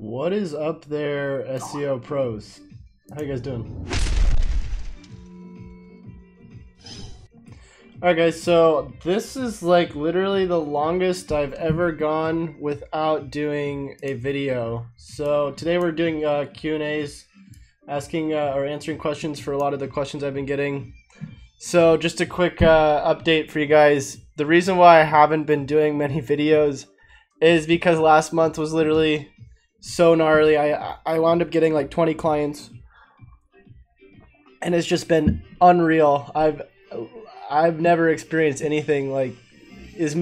What is up there, SEO pros? How you guys doing? Alright guys, so this is like literally the longest I've ever gone without doing a video. So today we're doing Q&As, asking or answering questions for a lot of the questions I've been getting. So just a quick update for you guys. The reason why I haven't been doing many videos is because last month was literally so gnarly. I wound up getting like 20 clients and it's just been unreal. I've never experienced anything like as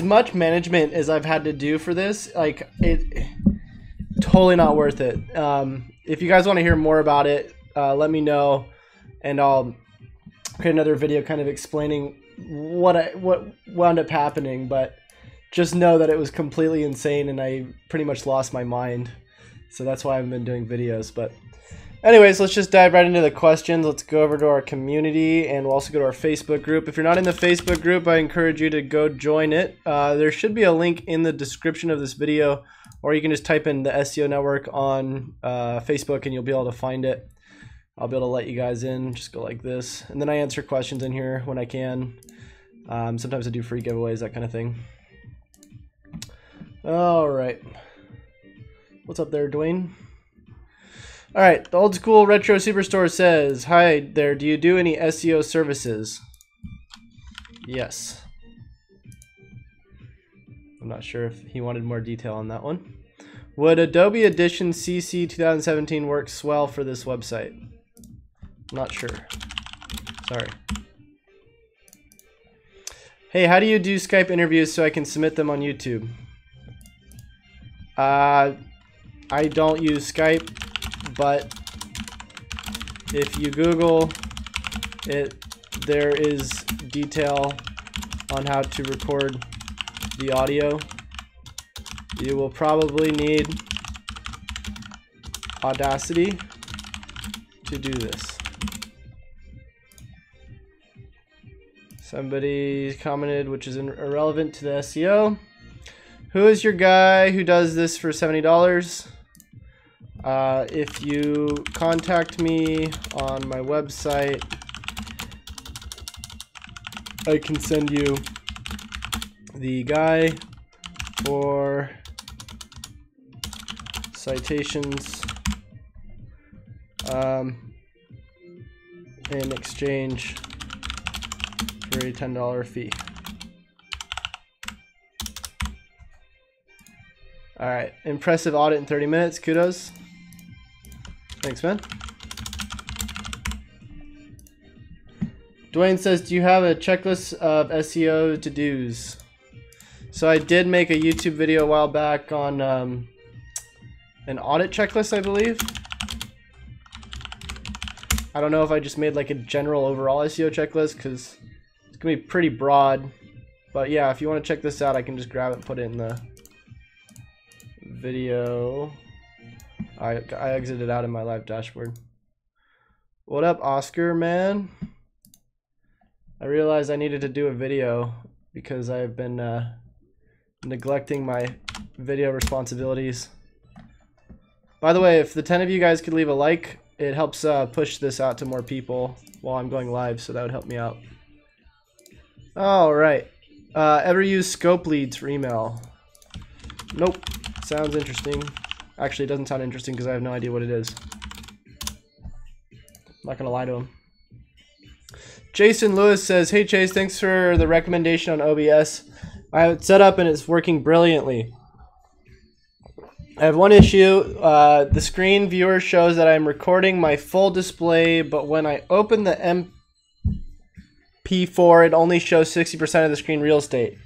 much management as I've had to do for this. Like, it totally not worth it. If you guys want to hear more about it, let me know and I'll create another video kind of explaining what wound up happening. But just know that it was completely insane and I pretty much lost my mind. So that's why I've been doing videos. But anyways, let's just dive right into the questions. Let's go over to our community and we'll also go to our Facebook group. If you're not in the Facebook group, I encourage you to go join it. There should be a link in the description of this video, or you can just type in the SEO network on Facebook and you'll be able to find it. I'll be able to let you guys in. Just go like this. And then I answer questions in here when I can. Sometimes I do free giveaways, that kind of thing. All right. What's up there, Dwayne? All right. The Old School Retro Superstore says, hi there. Do you do any SEO services? Yes. I'm not sure if he wanted more detail on that one. Would Adobe Edition CC 2017 work swell for this website? Not sure. Sorry. Hey, how do you do Skype interviews so I can submit them on YouTube? I don't use Skype, but if you Google it, there is detail on how to record the audio. You will probably need Audacity to do this. Somebody commented, which is irrelevant to the SEO. Who is your guy who does this for $70? If you contact me on my website, I can send you the guy for citations in exchange for a $10 fee. All right, impressive audit in 30 minutes. Kudos. Thanks, man. Dwayne says, do you have a checklist of SEO to-dos? So I did make a YouTube video a while back on an audit checklist, I believe. I don't know if I just made like a general overall SEO checklist because it's gonna be pretty broad. But yeah, if you want to check this out, I can just grab it and put it in the video. I exited out in my live dashboard. What up, Oscar, man? I realized I needed to do a video because I've been neglecting my video responsibilities. By the way, if the 10 of you guys could leave a like, it helps push this out to more people while I'm going live, so that would help me out. All right. Ever use scope leads for email? Nope. Sounds interesting. Actually, it doesn't sound interesting because I have no idea what it is. I'm not gonna lie to him. Jason Lewis says, hey Chase, thanks for the recommendation on OBS. I have it set up and it's working brilliantly. I have one issue. The screen viewer shows that I'm recording my full display, but when I open the MP4, it only shows 60% of the screen real estate.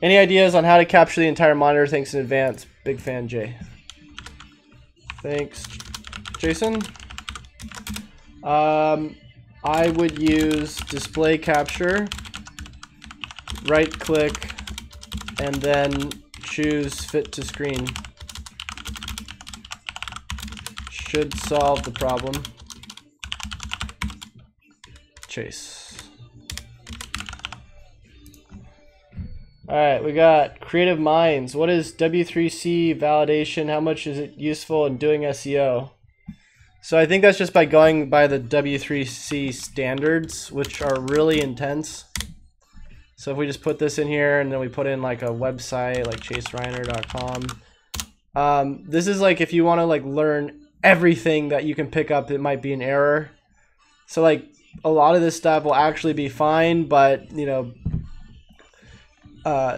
Any ideas on how to capture the entire monitor? Thanks in advance. Big fan, Jay. Thanks, Jason. I would use display capture, right click, and then choose fit to screen. Should solve the problem. Chase. All right, we got Creative Minds. What is W3C validation? How much is it useful in doing SEO? So I think that's just by going by the W3C standards, which are really intense. So if we just put this in here and then we put in like a website like chasereiner.com, this is like if you want to like learn everything that you can pick up, it might be an error. So like a lot of this stuff will actually be fine, but you know,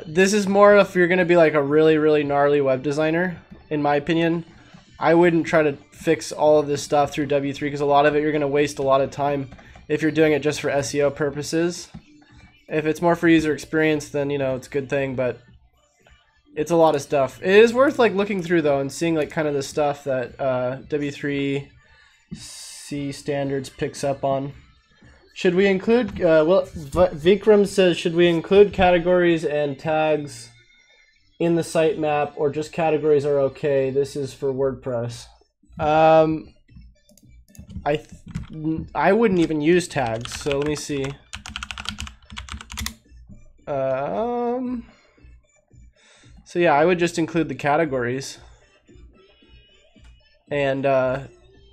this is more if you're going to be like a really, really gnarly web designer, in my opinion. I wouldn't try to fix all of this stuff through W3 because a lot of it you're going to waste a lot of time if you're doing it just for SEO purposes. If it's more for user experience, then you know it's a good thing, but it's a lot of stuff. It is worth like looking through though and seeing like kind of the stuff that W3C standards picks up on. Should we include? Well, Vikram says, should we include categories and tags in the sitemap, or just categories are okay? This is for WordPress. I wouldn't even use tags. So let me see. So yeah, I would just include the categories, and I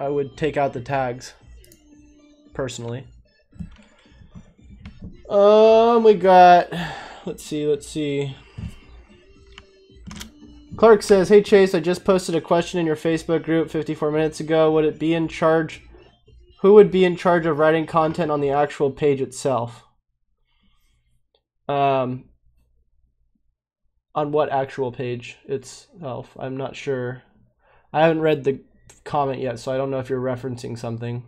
would take out the tags personally. We got, let's see. Clark says, hey Chase, I just posted a question in your Facebook group 54 minutes ago. Would it be in charge? Who would be in charge of writing content on the actual page itself? On what actual page itself? I'm not sure. I haven't read the comment yet, so I don't know if you're referencing something.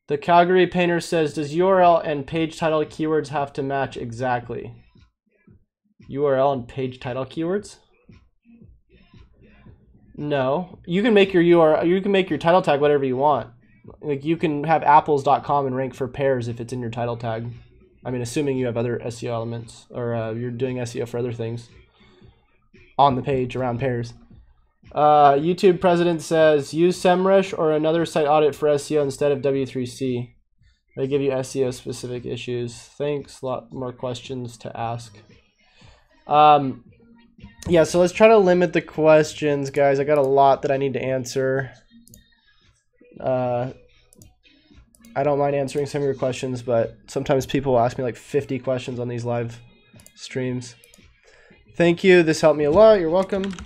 The Calgary Painter says, does URL and page title keywords have to match exactly? URL and page title keywords? No. You can make your URL, you can make your title tag whatever you want. Like you can have apples.com and rank for pears if it's in your title tag. I mean, assuming you have other SEO elements, or you're doing SEO for other things on the page around pairs. YouTube president says, use SEMrush or another site audit for SEO instead of W3C. They give you SEO specific issues. Thanks. A lot more questions to ask. Yeah, so let's try to limit the questions, guys. I got a lot that I need to answer. I don't mind answering some of your questions, but sometimes people will ask me like 50 questions on these live streams. Thank you. This helped me a lot. You're welcome.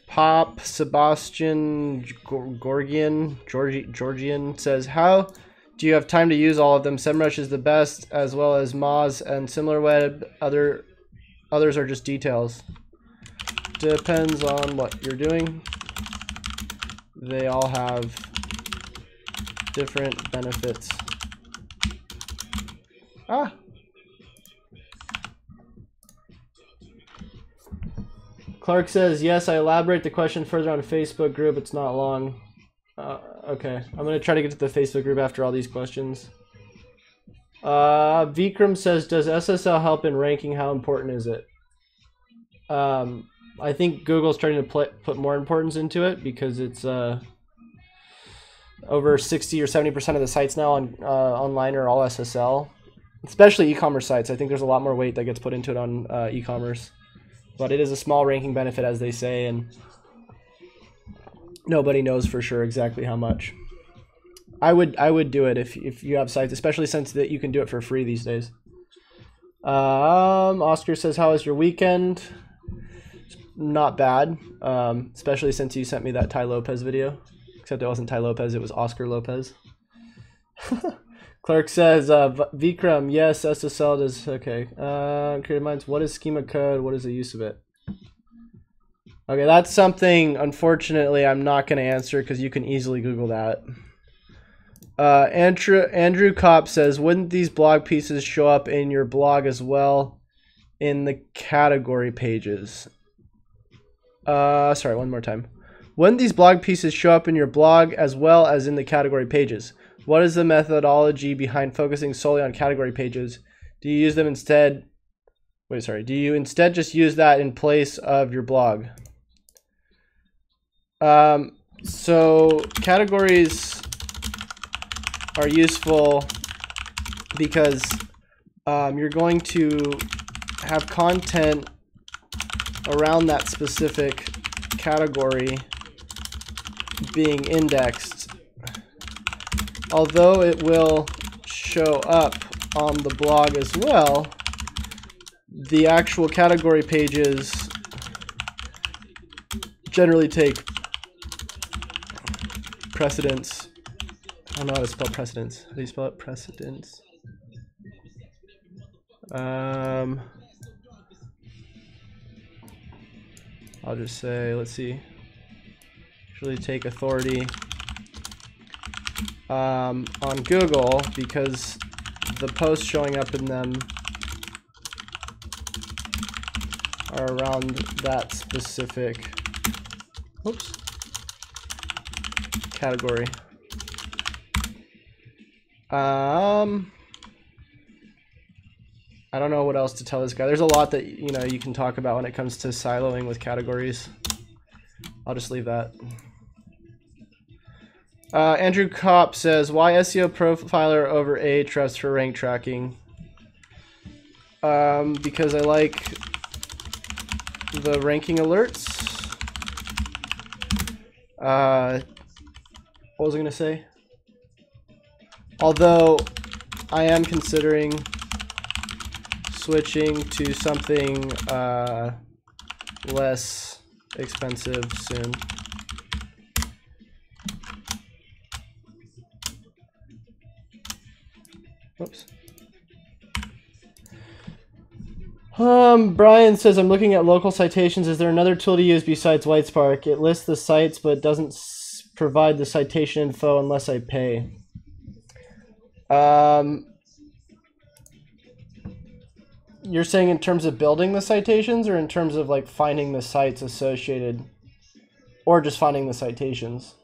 Pop Sebastian Georgian says, how do you have time to use all of them? SEMrush is the best, as well as Moz and SimilarWeb. Others are just details. Depends on what you're doing. They all have different benefits. Clark says, yes, I elaborate the question further on Facebook group. It's not long. Okay, I'm going to try to get to the Facebook group after all these questions. Vikram says, does SSL help in ranking? How important is it? I think Google's trying to put more importance into it because it's over 60 or 70% of the sites now on online are all SSL, especially e-commerce sites. I think there's a lot more weight that gets put into it on e-commerce. But it is a small ranking benefit, as they say, and nobody knows for sure exactly how much. I would do it if you have sites, especially since that you can do it for free these days. Oscar says, how was your weekend? Not bad, especially since you sent me that Ty Lopez video. Except it wasn't Ty Lopez, it was Oscar Lopez. Clark says, Vikram, yes, SSL does, okay. Creative Minds, what is schema code? What is the use of it? Okay, that's something, unfortunately, I'm not going to answer because you can easily Google that. Andrew Kopp says, wouldn't these blog pieces show up in your blog as well in the category pages? Sorry, one more time. Wouldn't these blog pieces show up in your blog as well as in the category pages? What is the methodology behind focusing solely on category pages? Do you use them instead? Wait, sorry. Do you instead just use that in place of your blog? So categories are useful because you're going to have content around that specific category being indexed. Although it will show up on the blog as well, the actual category pages generally take precedence. I don't know how to spell precedence. How do you spell it? Precedence. I'll just say, let's see. Usually take authority on Google because the posts showing up in them are around that specific category. I don't know what else to tell this guy. There's a lot that you can talk about when it comes to siloing with categories. I'll just leave that. Andrew Kopp says, why SEO profiler over Ahrefs for rank tracking? Because I like the ranking alerts. What was I going to say? Although I am considering switching to something less expensive soon. Whoops. Brian says, I'm looking at local citations. Is there another tool to use besides Whitespark? It lists the sites, but doesn't provide the citation info unless I pay. You're saying in terms of building the citations or in terms of like finding the sites associated, or just finding the citations?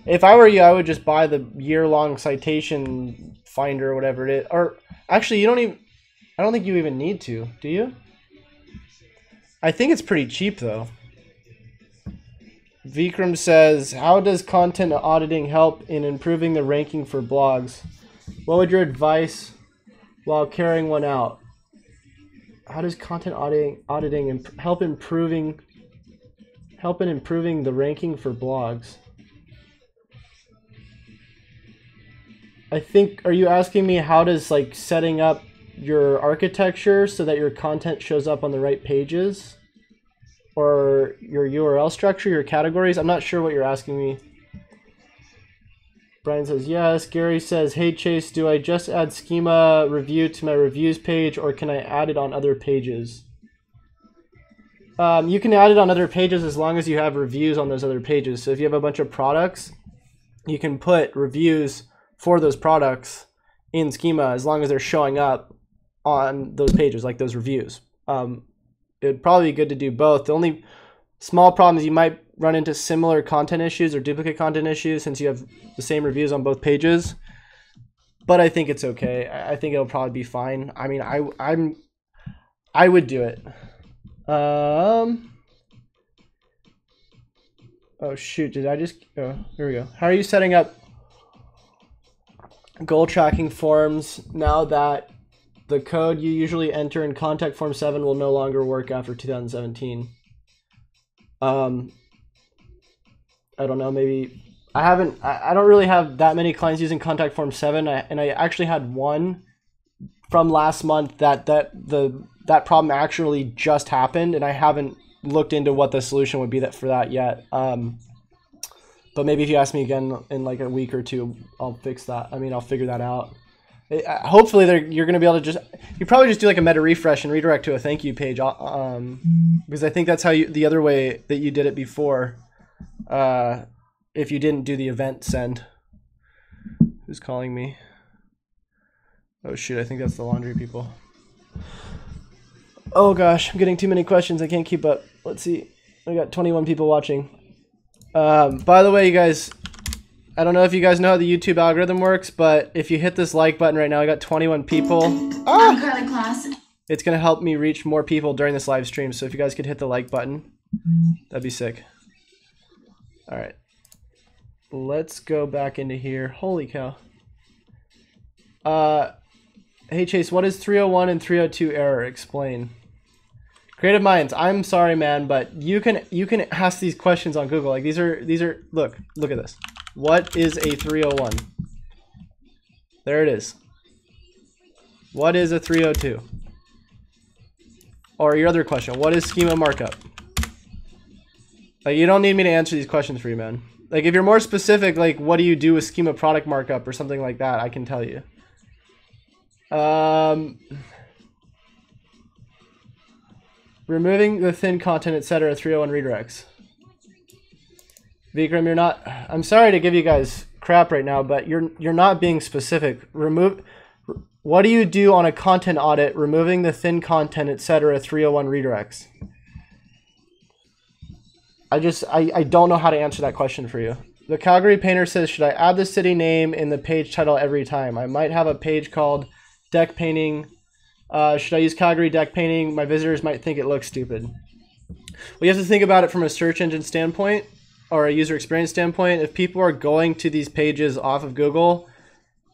If I were you, I would just buy the year-long citation finder or whatever it is. Or actually, I don't think you even need to, do you? I think it's pretty cheap though. Vikram says, how does content auditing help in improving the ranking for blogs? What would your advice while carrying one out? How does content auditing help in improving the ranking for blogs? I think, are you asking me how does like setting up your architecture so that your content shows up on the right pages, or your URL structure, your categories? I'm not sure what you're asking me. Brian says yes. Gary says, hey Chase, do I just add schema review to my reviews page, or can I add it on other pages? You can add it on other pages as long as you have reviews on those other pages. So if you have a bunch of products, you can put reviews for those products in schema as long as they're showing up on those pages, like those reviews. It'd probably be good to do both. The only small problem is you might run into similar content issues or duplicate content issues since you have the same reviews on both pages. But I think it's okay. I think it'll probably be fine. I mean, I would do it. Oh shoot, did I just, oh, here we go. How are you setting up goal tracking forms now that the code you usually enter in contact form 7 will no longer work after 2017? I don't know, maybe I don't really have that many clients using contact form 7, and I actually had one from last month that problem actually just happened, and I haven't looked into what the solution would be for that yet. But maybe if you ask me again in like a week or two, I'll fix that. I mean, I'll figure that out. Hopefully you're going to be able to you probably just do like a meta refresh and redirect to a thank you page, because I think that's how the other way that you did it before, if you didn't do the event send. Who's calling me? Oh shoot, I think that's the laundry people. Oh gosh, I'm getting too many questions. I can't keep up. Let's see. I got 21 people watching. By the way, you guys, I don't know if you guys know how the YouTube algorithm works, but if you hit this like button right now, I got 21 people. I'm currently class. It's going to help me reach more people during this live stream. So if you guys could hit the like button, that'd be sick. All right. Let's go back into here. Holy cow. Hey Chase, what is 301 and 302 error? Explain. Creative Minds, I'm sorry, man, but you can ask these questions on Google. Like these are look at this. What is a 301? There it is. What is a 302? Or your other question, what is schema markup? Like you don't need me to answer these questions for you, man. Like if you're more specific, like what do you do with schema product markup or something like that, I can tell you. Removing the thin content, etc. 301 redirects. Vikram, you're not. I'm sorry to give you guys crap right now, but you're not being specific. Remove. What do you do on a content audit? Removing the thin content, etc. 301 redirects. I don't know how to answer that question for you. The Calgary Painter says, should I add the city name in the page title every time? I might have a page called deck painting. Should I use Calgary deck painting? My visitors might think it looks stupid. Well, you have to think about it from a search engine standpoint or a user experience standpoint. If people are going to these pages off of Google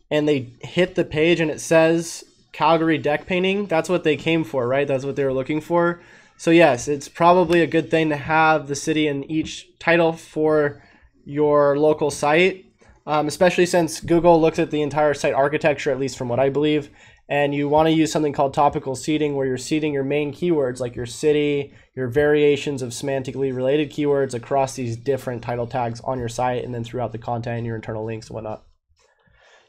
and they hit the page and it says Calgary deck painting, that's what they came for, right? That's what they were looking for. So yes, it's probably a good thing to have the city in each title for your local site, especially since Google looks at the entire site architecture, at least from what I believe. And you want to use something called topical seeding, where you're seeding your main keywords like your city, your variations of semantically related keywords across these different title tags on your site and then throughout the content and your internal links and whatnot.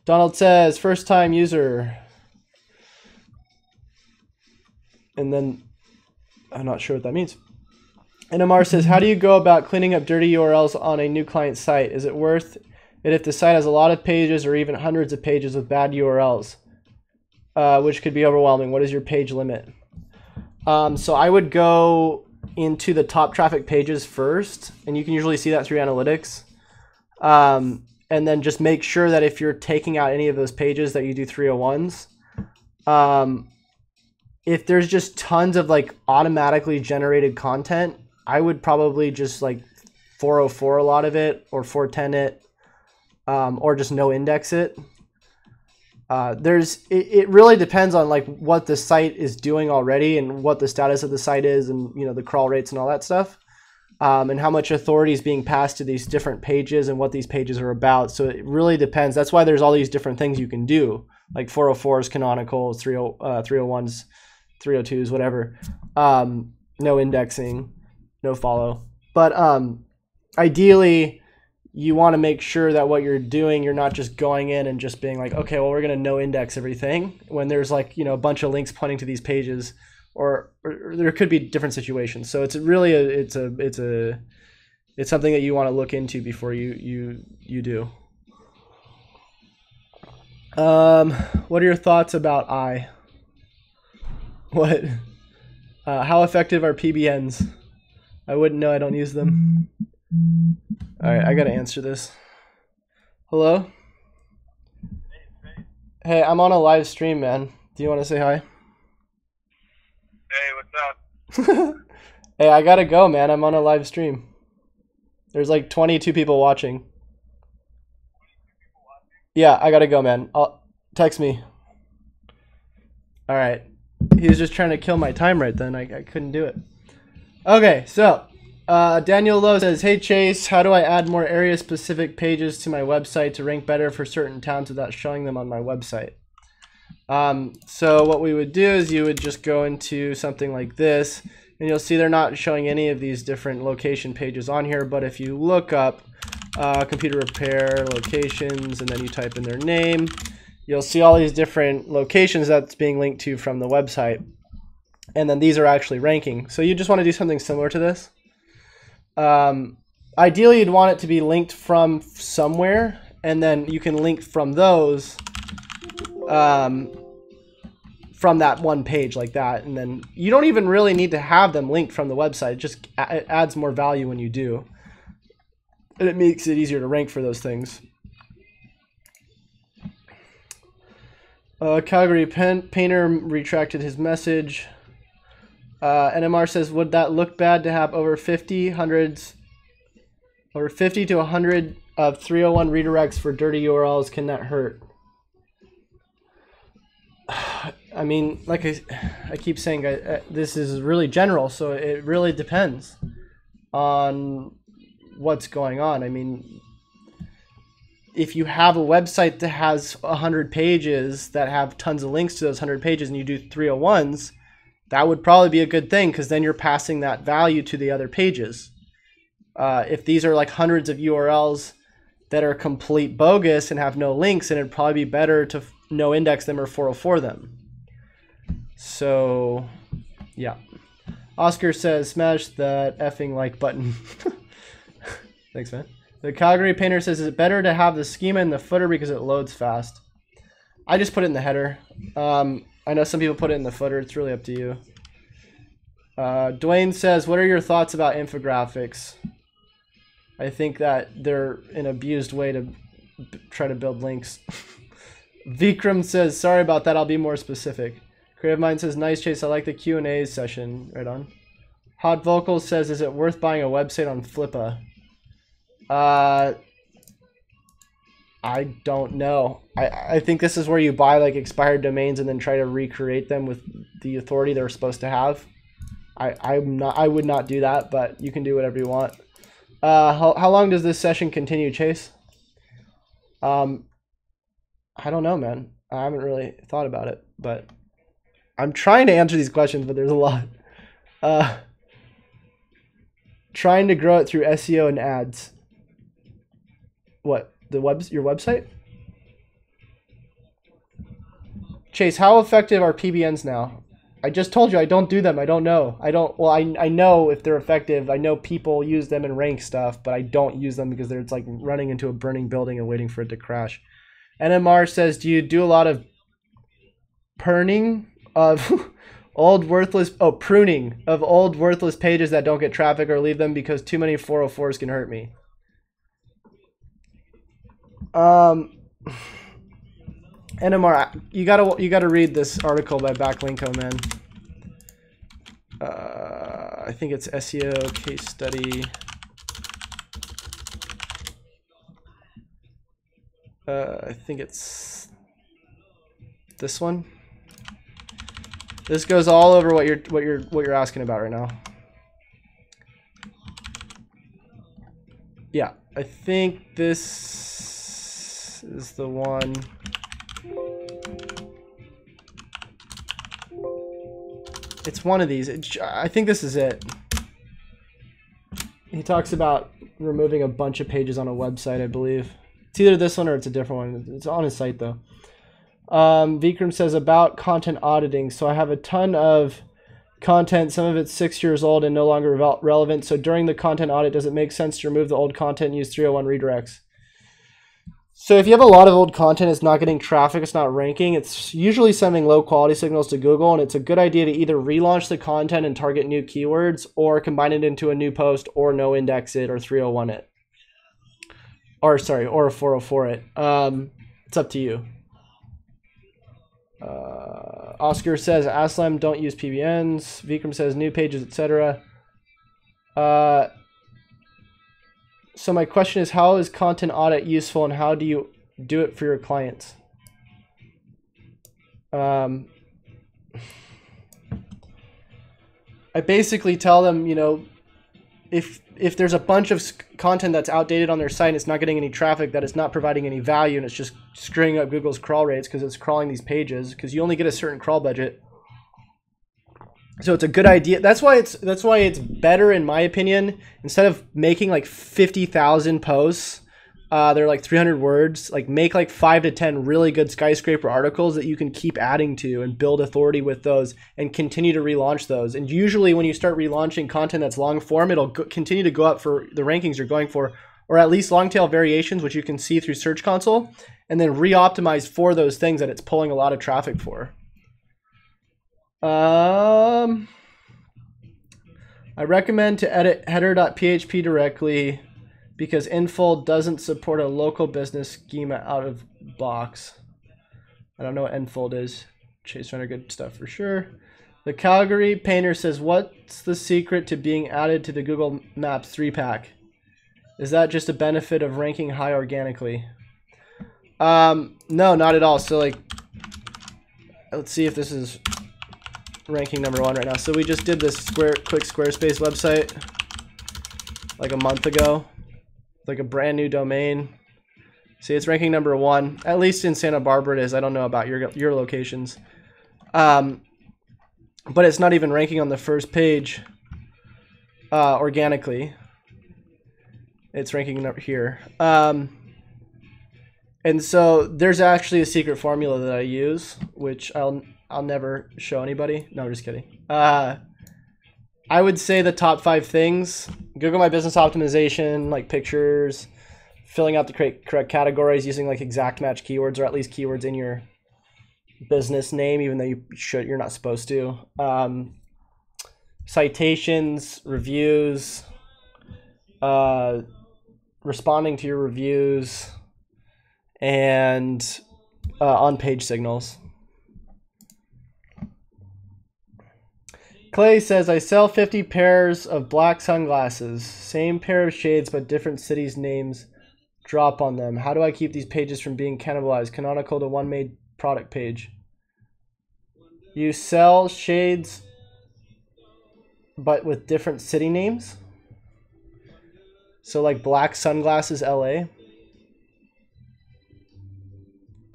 Donald says, first time user. And then I'm not sure what that means. NMR says, how do you go about cleaning up dirty URLs on a new client site? Is it worth it if the site has a lot of pages or even hundreds of pages with bad URLs? Which could be overwhelming. What is your page limit? So I would go into the top traffic pages first, and you can usually see that through analytics. And then just make sure that if you're taking out any of those pages that you do 301s. If there's just tons of like automatically generated content, I would probably just like 404 a lot of it or 410 it, or just no index it. It really depends on like what the site is doing already and what the status of the site is, and you know the crawl rates and all that stuff, and how much authority is being passed to these different pages and what these pages are about. So it really depends. That's why there's all these different things you can do, like 404s, canonicals, 301s, 302s, whatever. No indexing, no follow. But ideally, you want to make sure that what you're doing, you're not just going in and just being like, okay, well, we're going to no index everything when there's like, you know, a bunch of links pointing to these pages, or there could be different situations. So it's really it's something that you want to look into before you do. What are your thoughts about I? What? How effective are PBNs? I wouldn't know. I don't use them. All right, I got to answer this. Hello? Hey, I'm on a live stream, man. Do you want to say hi? Hey, what's up? Hey, I got to go, man. I'm on a live stream. There's like 22 people watching. Yeah, I got to go, man. Text me. All right. He was just trying to kill my time right then. I couldn't do it. Okay, so Daniel Lowe says, hey Chase, how do I add more area-specific pages to my website to rank better for certain towns without showing them on my website? So what we would do is you would just go into something like this, and you'll see they're not showing any of these different location pages on here, but if you look up computer repair locations and then you type in their name, you'll see all these different locations that's being linked to from the website. And then these are actually ranking. So you just want to do something similar to this. Ideally, you'd want it to be linked from somewhere, and then you can link from those from that one page like that. And then you don't even really need to have them linked from the website. It adds more value when you do. And it makes it easier to rank for those things. Calgary Painter retracted his message. NMR says, would that look bad to have over 50 to 100 of 301 redirects for dirty URLs? Can that hurt? I mean, like I keep saying, this is really general, so it really depends on what's going on. I mean, if you have a website that has 100 pages that have tons of links to those 100 pages and you do 301s, that would probably be a good thing, because then you're passing that value to the other pages. If these are like hundreds of URLs that are complete bogus and have no links, then it'd probably be better to no index them or 404 them. So, yeah. Oscar says, smash that effing like button. Thanks, man. The Calgary Painter says, is it better to have the schema in the footer because it loads fast? I just put it in the header. I know some people put it in the footer. It's really up to you. Dwayne says, what are your thoughts about infographics? I think that they're an abused way to try to build links. Vikram says, sorry about that. I'll be more specific. Creative Mind says, nice, Chase. I like the Q&A session. Right on. Hot Vocals says, is it worth buying a website on Flippa? I don't know. I think this is where you buy like expired domains and then try to recreate them with the authority they're supposed to have. I would not do that, but you can do whatever you want. How long does this session continue, Chase? I don't know, man. I haven't really thought about it, but I'm trying to answer these questions, but there's a lot. Trying to grow it through SEO and ads. What? Your website? Chase, how effective are PBNs now? I just told you I don't do them. I don't know. Well, I know if they're effective. I know people use them and rank stuff, but I don't use them because it's like running into a burning building and waiting for it to crash. NMR says, do you do a lot of pruning of pruning of old worthless pages that don't get traffic, or leave them because too many 404s can hurt me? NMR, you gotta read this article by Backlinko, man. I think it's SEO case study. I think it's this one. This goes all over what you're asking about right now. Yeah, I think this is the one. It's one of these. I think this is it. He talks about removing a bunch of pages on a website, I believe. It's either this one or it's a different one. It's on his site, though. Vikram says, about content auditing. So I have a ton of content. Some of it's 6 years old and no longer relevant. So during the content audit, does it make sense to remove the old content and use 301 redirects? So if you have a lot of old content, it's not getting traffic, it's not ranking, it's usually sending low quality signals to Google, and it's a good idea to either relaunch the content and target new keywords, or combine it into a new post, or no index it, or 301 it. Or 404 it. It's up to you. Oscar says, Aslam, don't use PBNs. Vikram says, new pages, etc. So my question is, how is content audit useful, and how do you do it for your clients? I basically tell them, you know, if there's a bunch of content that's outdated on their site and it's not getting any traffic, that it's not providing any value, and it's just screwing up Google's crawl rates because it's crawling these pages, because you only get a certain crawl budget. So it's a good idea. That's why it's better, in my opinion, instead of making like 50,000 posts, they're like 300 words, like make like 5 to 10 really good skyscraper articles that you can keep adding to and build authority with those and continue to relaunch those. And usually when you start relaunching content that's long form, it'll continue to go up for the rankings you're going for, or at least long tail variations, which you can see through Search Console, and then re-optimize for those things that it's pulling a lot of traffic for. I recommend to edit header.php directly because Infold doesn't support a local business schema out of box. I don't know what Infold is. Chase Runner, good stuff for sure. The Calgary Painter says, what's the secret to being added to the Google Maps 3-pack? Is that just a benefit of ranking high organically? No, not at all. So like, let's see if this is ranking number 1 right now. So we just did this quick Squarespace website like a month ago, like a brand new domain. See, it's ranking number 1, at least in Santa Barbara it is. I don't know about your locations. But it's not even ranking on the first page organically. It's ranking up here. And so there's actually a secret formula that I use, which I'll never show anybody. No, I'm just kidding. I would say the top 5 things: Google My Business optimization, like pictures, filling out the correct categories, using like exact match keywords, or at least keywords in your business name, even though you're not supposed to. Citations, reviews, responding to your reviews, and on-page signals. Clay says, I sell 50 pairs of black sunglasses. Same pair of shades, but different cities' names drop on them. How do I keep these pages from being cannibalized? Canonical to one made product page. You sell shades, but with different city names? So like black sunglasses LA?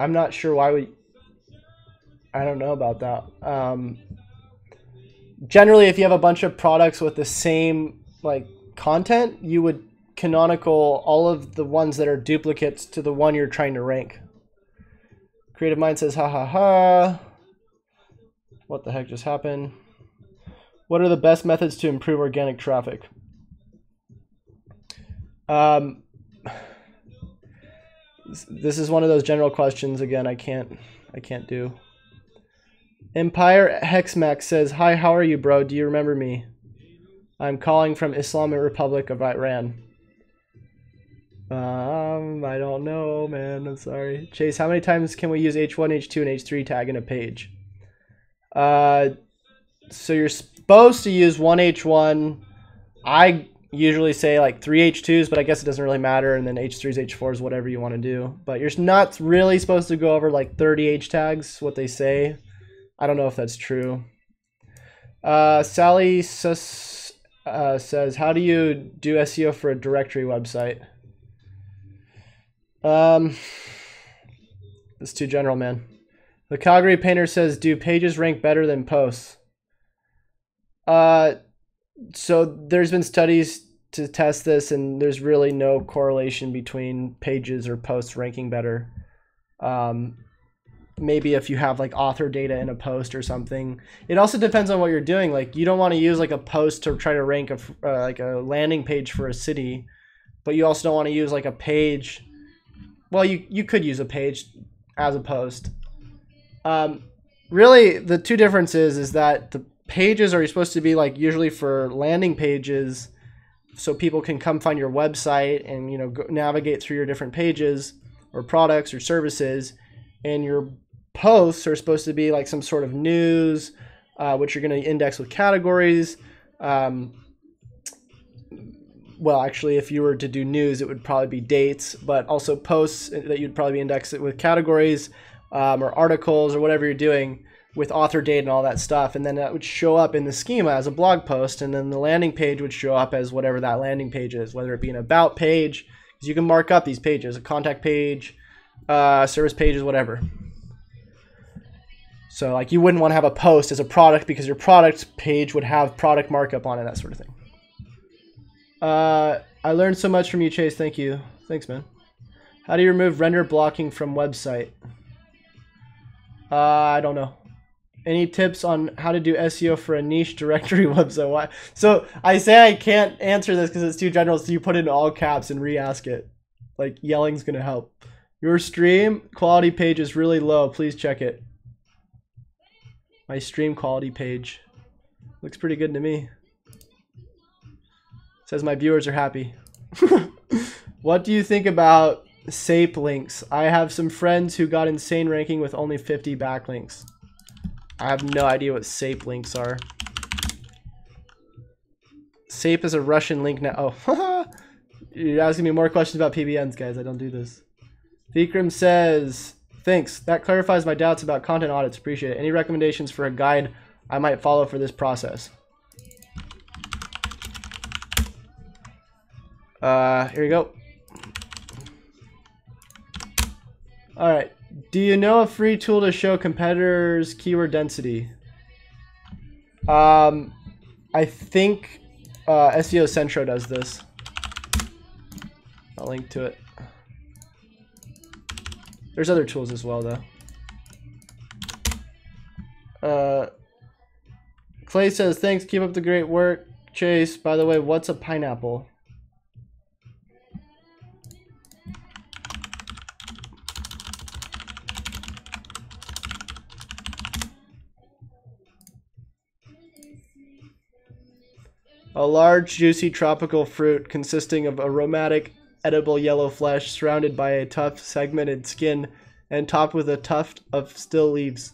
I'm not sure why I don't know about that. Generally, if you have a bunch of products with the same like content, you would canonical all of the ones that are duplicates to the one you're trying to rank. Creative Mind says, ha ha ha. What the heck just happened? What are the best methods to improve organic traffic? This is one of those general questions. Again, I can't do. Empire Hexmax says, hi, how are you, bro? Do you remember me? I'm calling from Islamic Republic of Iran. I don't know, man. I'm sorry. Chase, how many times can we use H1, H2, and H3 tag in a page? So you're supposed to use one H1. I usually say like 3 H2s, but I guess it doesn't really matter. And then H3s, H4s, whatever you want to do. But you're not really supposed to go over like 30 H tags, what they say. I don't know if that's true. Sally says, how do you do SEO for a directory website? It's too general, man. The Calgary Painter says, do pages rank better than posts? So there's been studies to test this, and there's really no correlation between pages or posts ranking better. Maybe if you have like author data in a post or something. It also depends on what you're doing. Like you don't want to use like a post to try to rank like a landing page for a city, but you also don't want to use like a page. Well, you could use a page as a post. Really, the two differences is that the pages are supposed to be like usually for landing pages, so people can come find your website and go navigate through your different pages or products or services. And your posts are supposed to be like some sort of news, which you're going to index with categories. Well, actually, if you were to do news, it would probably be dates, but also posts that you'd probably index it with categories or articles or whatever you're doing with author date and all that stuff. And then that would show up in the schema as a blog post. And then the landing page would show up as whatever that landing page is, whether it be an about page, because you can mark up these pages, a contact page, service pages, whatever. So like you wouldn't want to have a post as a product because your product page would have product markup on it, that sort of thing. I learned so much from you, Chase. Thank you. Thanks, man. How do you remove render blocking from website? I don't know. Any tips on how to do SEO for a niche directory website? Why? So I say I can't answer this because it's too general, so you put it in all caps and re-ask it. Like yelling's going to help. Your stream quality page is really low. Please check it. My stream quality page looks pretty good to me. Says my viewers are happy. What do you think about SAP links? I have some friends who got insane ranking with only 50 backlinks. I have no idea what SAP links are. SAP is a Russian link now. Oh, you're asking me more questions about PBNs, guys. I don't do this. Vikram says, Thanks. That clarifies my doubts about content audits. Appreciate it. Any recommendations for a guide I might follow for this process? Here you go. All right. Do you know a free tool to show competitors' keyword density? I think SEO Centro does this. I'll link to it. There's other tools as well, though. Clay says, thanks, keep up the great work. Chase, by the way, what's a pineapple? A large, juicy tropical fruit consisting of aromatic, edible yellow flesh surrounded by a tough, segmented skin and topped with a tuft of still leaves.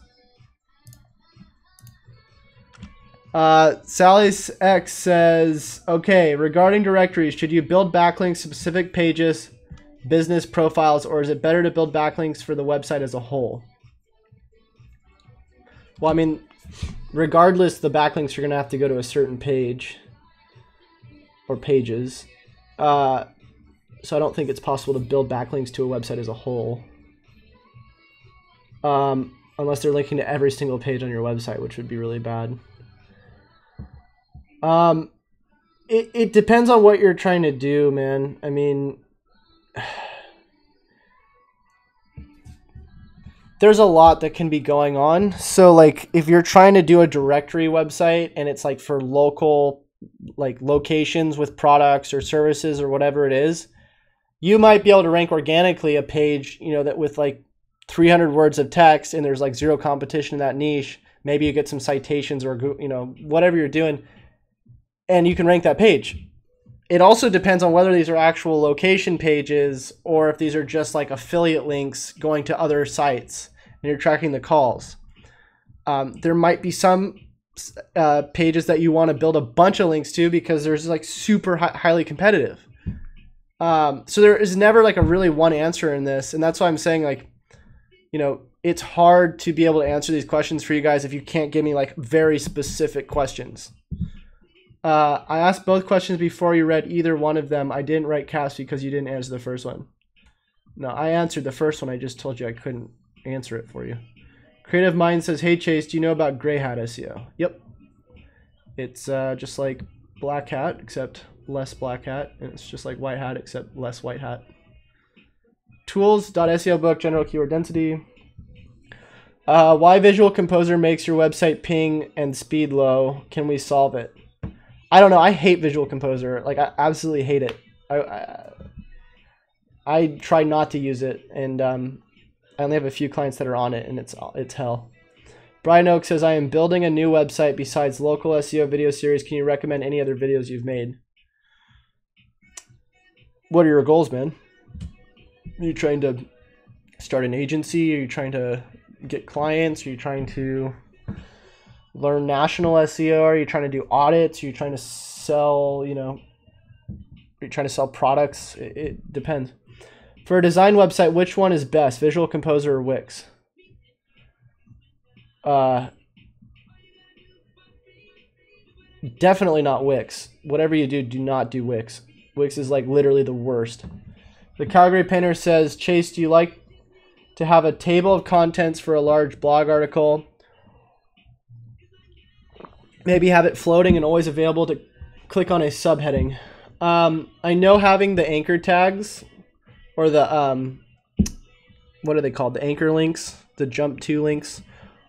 Sally's X says, okay, regarding directories, should you build backlinks to specific pages, business profiles, or is it better to build backlinks for the website as a whole? Well, I mean, regardless, the backlinks are going to have to go to a certain page or pages. So I don't think it's possible to build backlinks to a website as a whole. Unless they're linking to every single page on your website, which would be really bad. It depends on what you're trying to do, man. I mean, there's a lot that can be going on. So like if you're trying to do a directory website and it's like for local like locations with products or services or whatever it is, you might be able to rank organically a page, you know, that with like 300 words of text and there's like zero competition in that niche. Maybe you get some citations or, you know, whatever you're doing, and you can rank that page. It also depends on whether these are actual location pages or if these are just like affiliate links going to other sites and you're tracking the calls. There might be some pages that you want to build a bunch of links to because there's like super highly competitive. So there is never like a really one answer in this. And that's why I'm saying, like, you know, it's hard to be able to answer these questions for you guys if you can't give me like very specific questions. I asked both questions before you read either one of them. I didn't write cast because you didn't answer the first one. No, I answered the first one. I just told you I couldn't answer it for you. Creative Mind says, hey Chase, do you know about gray hat SEO? Yep. It's just like black hat, except less black hat. And it's just like white hat, except less white hat. Tools.seo book, general keyword density. Why Visual Composer makes your website ping and speed low. Can we solve it? I don't know. I hate Visual Composer. Like, I absolutely hate it. I try not to use it, and I only have a few clients that are on it, and it's hell. Brian Oak says, I am building a new website besides local SEO video series. Can you recommend any other videos you've made? What are your goals, man? Are you trying to start an agency? Are you trying to get clients? Are you trying to learn national SEO? Are you trying to do audits? Are you trying to sell, you know, are you trying to sell products? It depends. For a design website, which one is best, Visual Composer or Wix? Definitely not Wix. Whatever you do, do not do Wix. Wix is like literally the worst. The Calgary Painter says, Chase, do you like to have a table of contents for a large blog article? Maybe have it floating and always available to click on a subheading. I know having the anchor tags or the, what are they called? The anchor links, the jump to links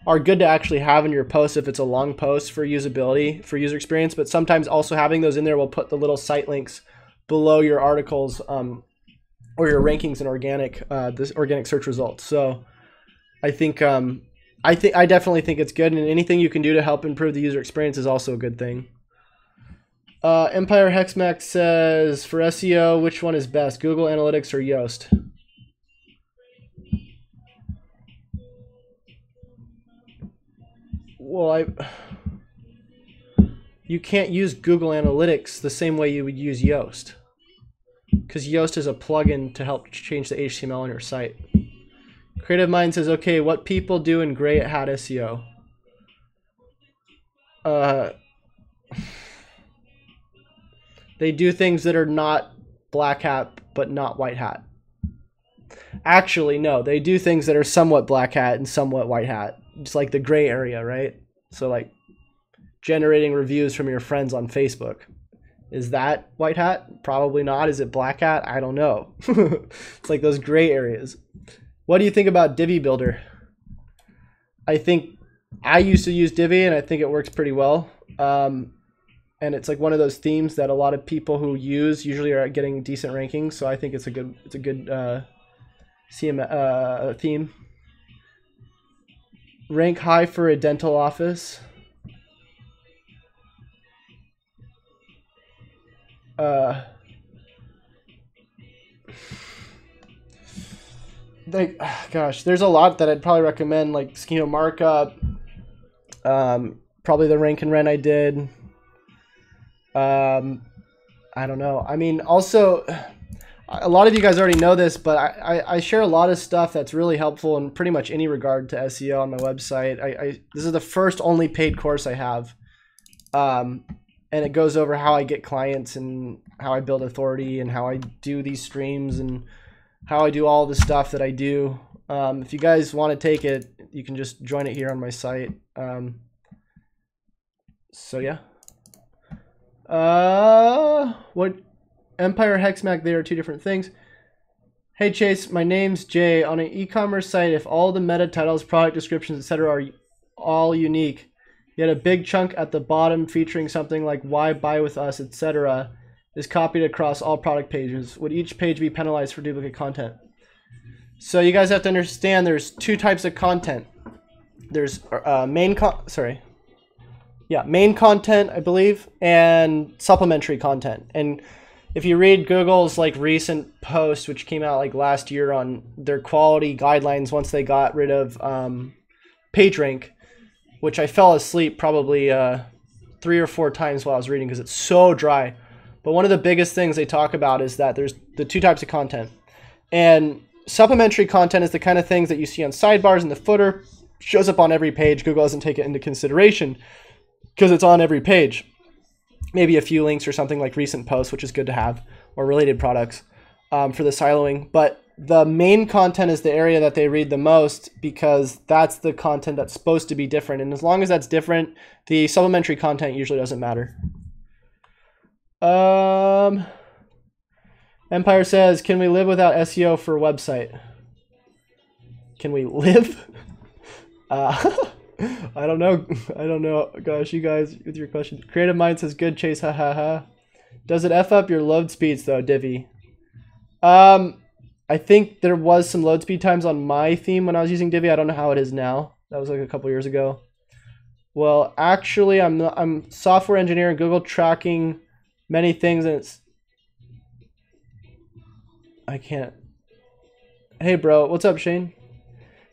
are good to actually have in your post if it's a long post for usability, for user experience. But sometimes also having those in there will put the little site links below your articles or your rankings in organic, this organic search results. So I think, I definitely think it's good, and anything you can do to help improve the user experience is also a good thing. Empire Hexmax says, for SEO, which one is best, Google Analytics or Yoast? Well, you can't use Google Analytics the same way you would use Yoast, because Yoast is a plugin to help change the HTML on your site. Creative Mind says, okay, what people do in gray hat SEO? They do things that are not black hat, but not white hat. Actually, no, they do things that are somewhat black hat and somewhat white hat. Just like the gray area, right? So like generating reviews from your friends on Facebook. Is that white hat? Probably not. Is it black hat? I don't know. It's like those gray areas. What do you think about Divi Builder? I think I used to use Divi and I think it works pretty well. And it's like one of those themes that a lot of people who use usually are getting decent rankings. So I think it's a good theme. Rank high for a dental office. Gosh, there's a lot that I'd probably recommend, like schema markup, probably the rank and rent I did. I don't know. I mean, also, a lot of you guys already know this, but I share a lot of stuff that's really helpful in pretty much any regard to SEO on my website. This is the first only paid course I have. And it goes over how I get clients and how I build authority and how I do these streams and how I do all the stuff that I do. If you guys want to take it, you can just join it here on my site. So yeah. What Empire Hexmac, they are two different things. Hey Chase, my name's Jay. On an e-commerce site, if all the meta titles, product descriptions, etc. are all unique, yet a big chunk at the bottom featuring something like why buy with us, etc. is copied across all product pages, would each page be penalized for duplicate content? So you guys have to understand there's two types of content. There's main content, I believe, and supplementary content. And if you read Google's like recent post, which came out like last year on their quality guidelines once they got rid of PageRank, which I fell asleep probably 3 or 4 times while I was reading because it's so dry. But one of the biggest things they talk about is that there's the two types of content. And supplementary content is the kind of things that you see on sidebars in the footer, shows up on every page. Google doesn't take it into consideration because it's on every page. Maybe a few links or something like recent posts, which is good to have, or related products for the siloing. But the main content is the area that they read the most because that's the content that's supposed to be different. And as long as that's different, the supplementary content usually doesn't matter. Empire says, can we live without SEO for a website? Can we live? I don't know. I don't know. Gosh, you guys with your question. Creative Mind says, good Chase, ha ha ha. Does it F up your load speeds though, Divi? I think there was some load speed times on my theme when I was using Divi. I don't know how it is now. That was like a couple years ago. Well, actually, I'm software engineer and Google tracking many things, and it's I can't. Hey, bro, what's up, Shane?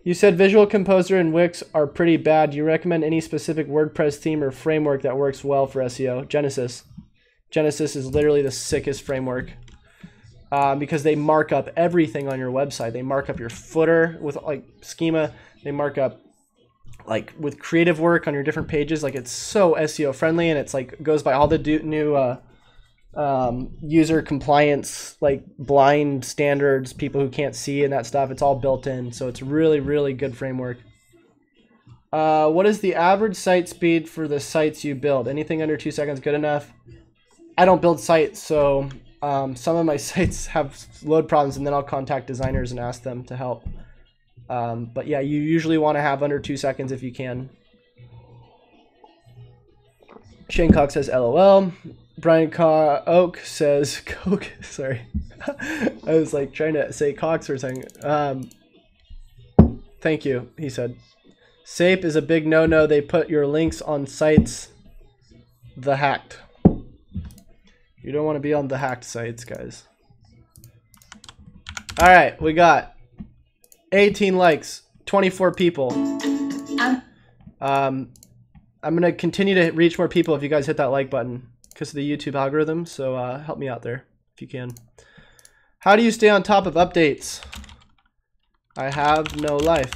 You said Visual Composer and Wix are pretty bad. Do you recommend any specific WordPress theme or framework that works well for SEO? Genesis. Genesis is literally the sickest framework. Because they mark up everything on your website. They mark up your footer with like schema. They mark up like with creative work on your different pages. Like it's so SEO friendly, and it's like goes by all the new user compliance, like blind standards, people who can't see and that stuff. It's all built in, so it's really, really good framework. What is the average site speed for the sites you build? Anything under 2 seconds good enough? I don't build sites, so some of my sites have load problems, and then I'll contact designers and ask them to help. But yeah, you usually want to have under 2 seconds if you can. Shane Cox says LOL. Brian Oak says Coke. Sorry. I was like trying to say Cox or something. Thank you, he said. SAPE is a big no-no. They put your links on sites the hacked. You don't want to be on the hacked sites, guys. All right, we got 18 likes, 24 people. I'm going to continue to reach more people if you guys hit that like button because of the YouTube algorithm, so help me out there if you can. How do you stay on top of updates? I have no life.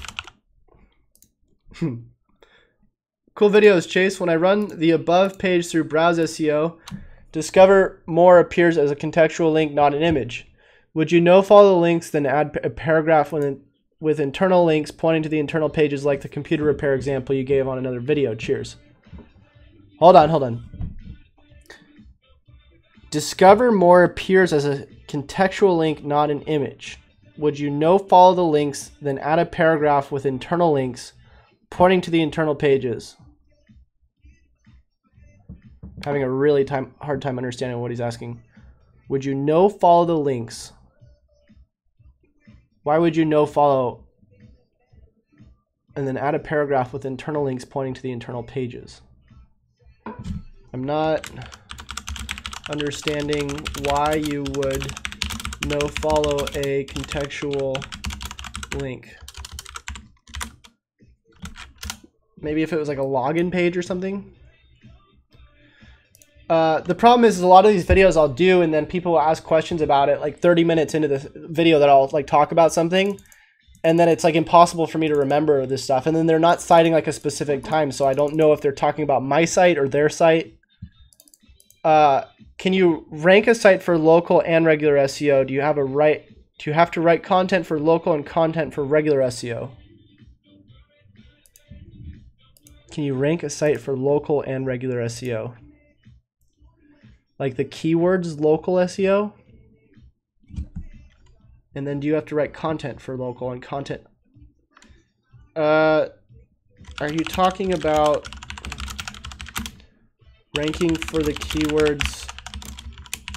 Cool videos, Chase. When I run the above page through Browse SEO, Discover More appears as a contextual link, not an image. Would you no-follow the links, then add a paragraph with internal links pointing to the internal pages like the computer repair example you gave on another video? Cheers. Hold on. Discover More appears as a contextual link, not an image. Would you no-follow the links, then add a paragraph with internal links pointing to the internal pages? Having a really hard time understanding what he's asking. Would you no-follow the links? Why would you no-follow and then add a paragraph with internal links pointing to the internal pages? I'm not understanding why you would no-follow a contextual link. Maybe if it was like a login page or something. The problem is a lot of these videos I'll do and then people will ask questions about it like 30 minutes into the video that I'll like talk about something, and then it's like impossible for me to remember this stuff, and then they're not citing like a specific time, so I don't know if they're talking about my site or their site. Can you rank a site for local and regular SEO? Do you have to write content for local and content for regular SEO? Can you rank a site for local and regular SEO? Like the keywords local SEO? And then do you have to write content for local and content? Are you talking about ranking for the keywords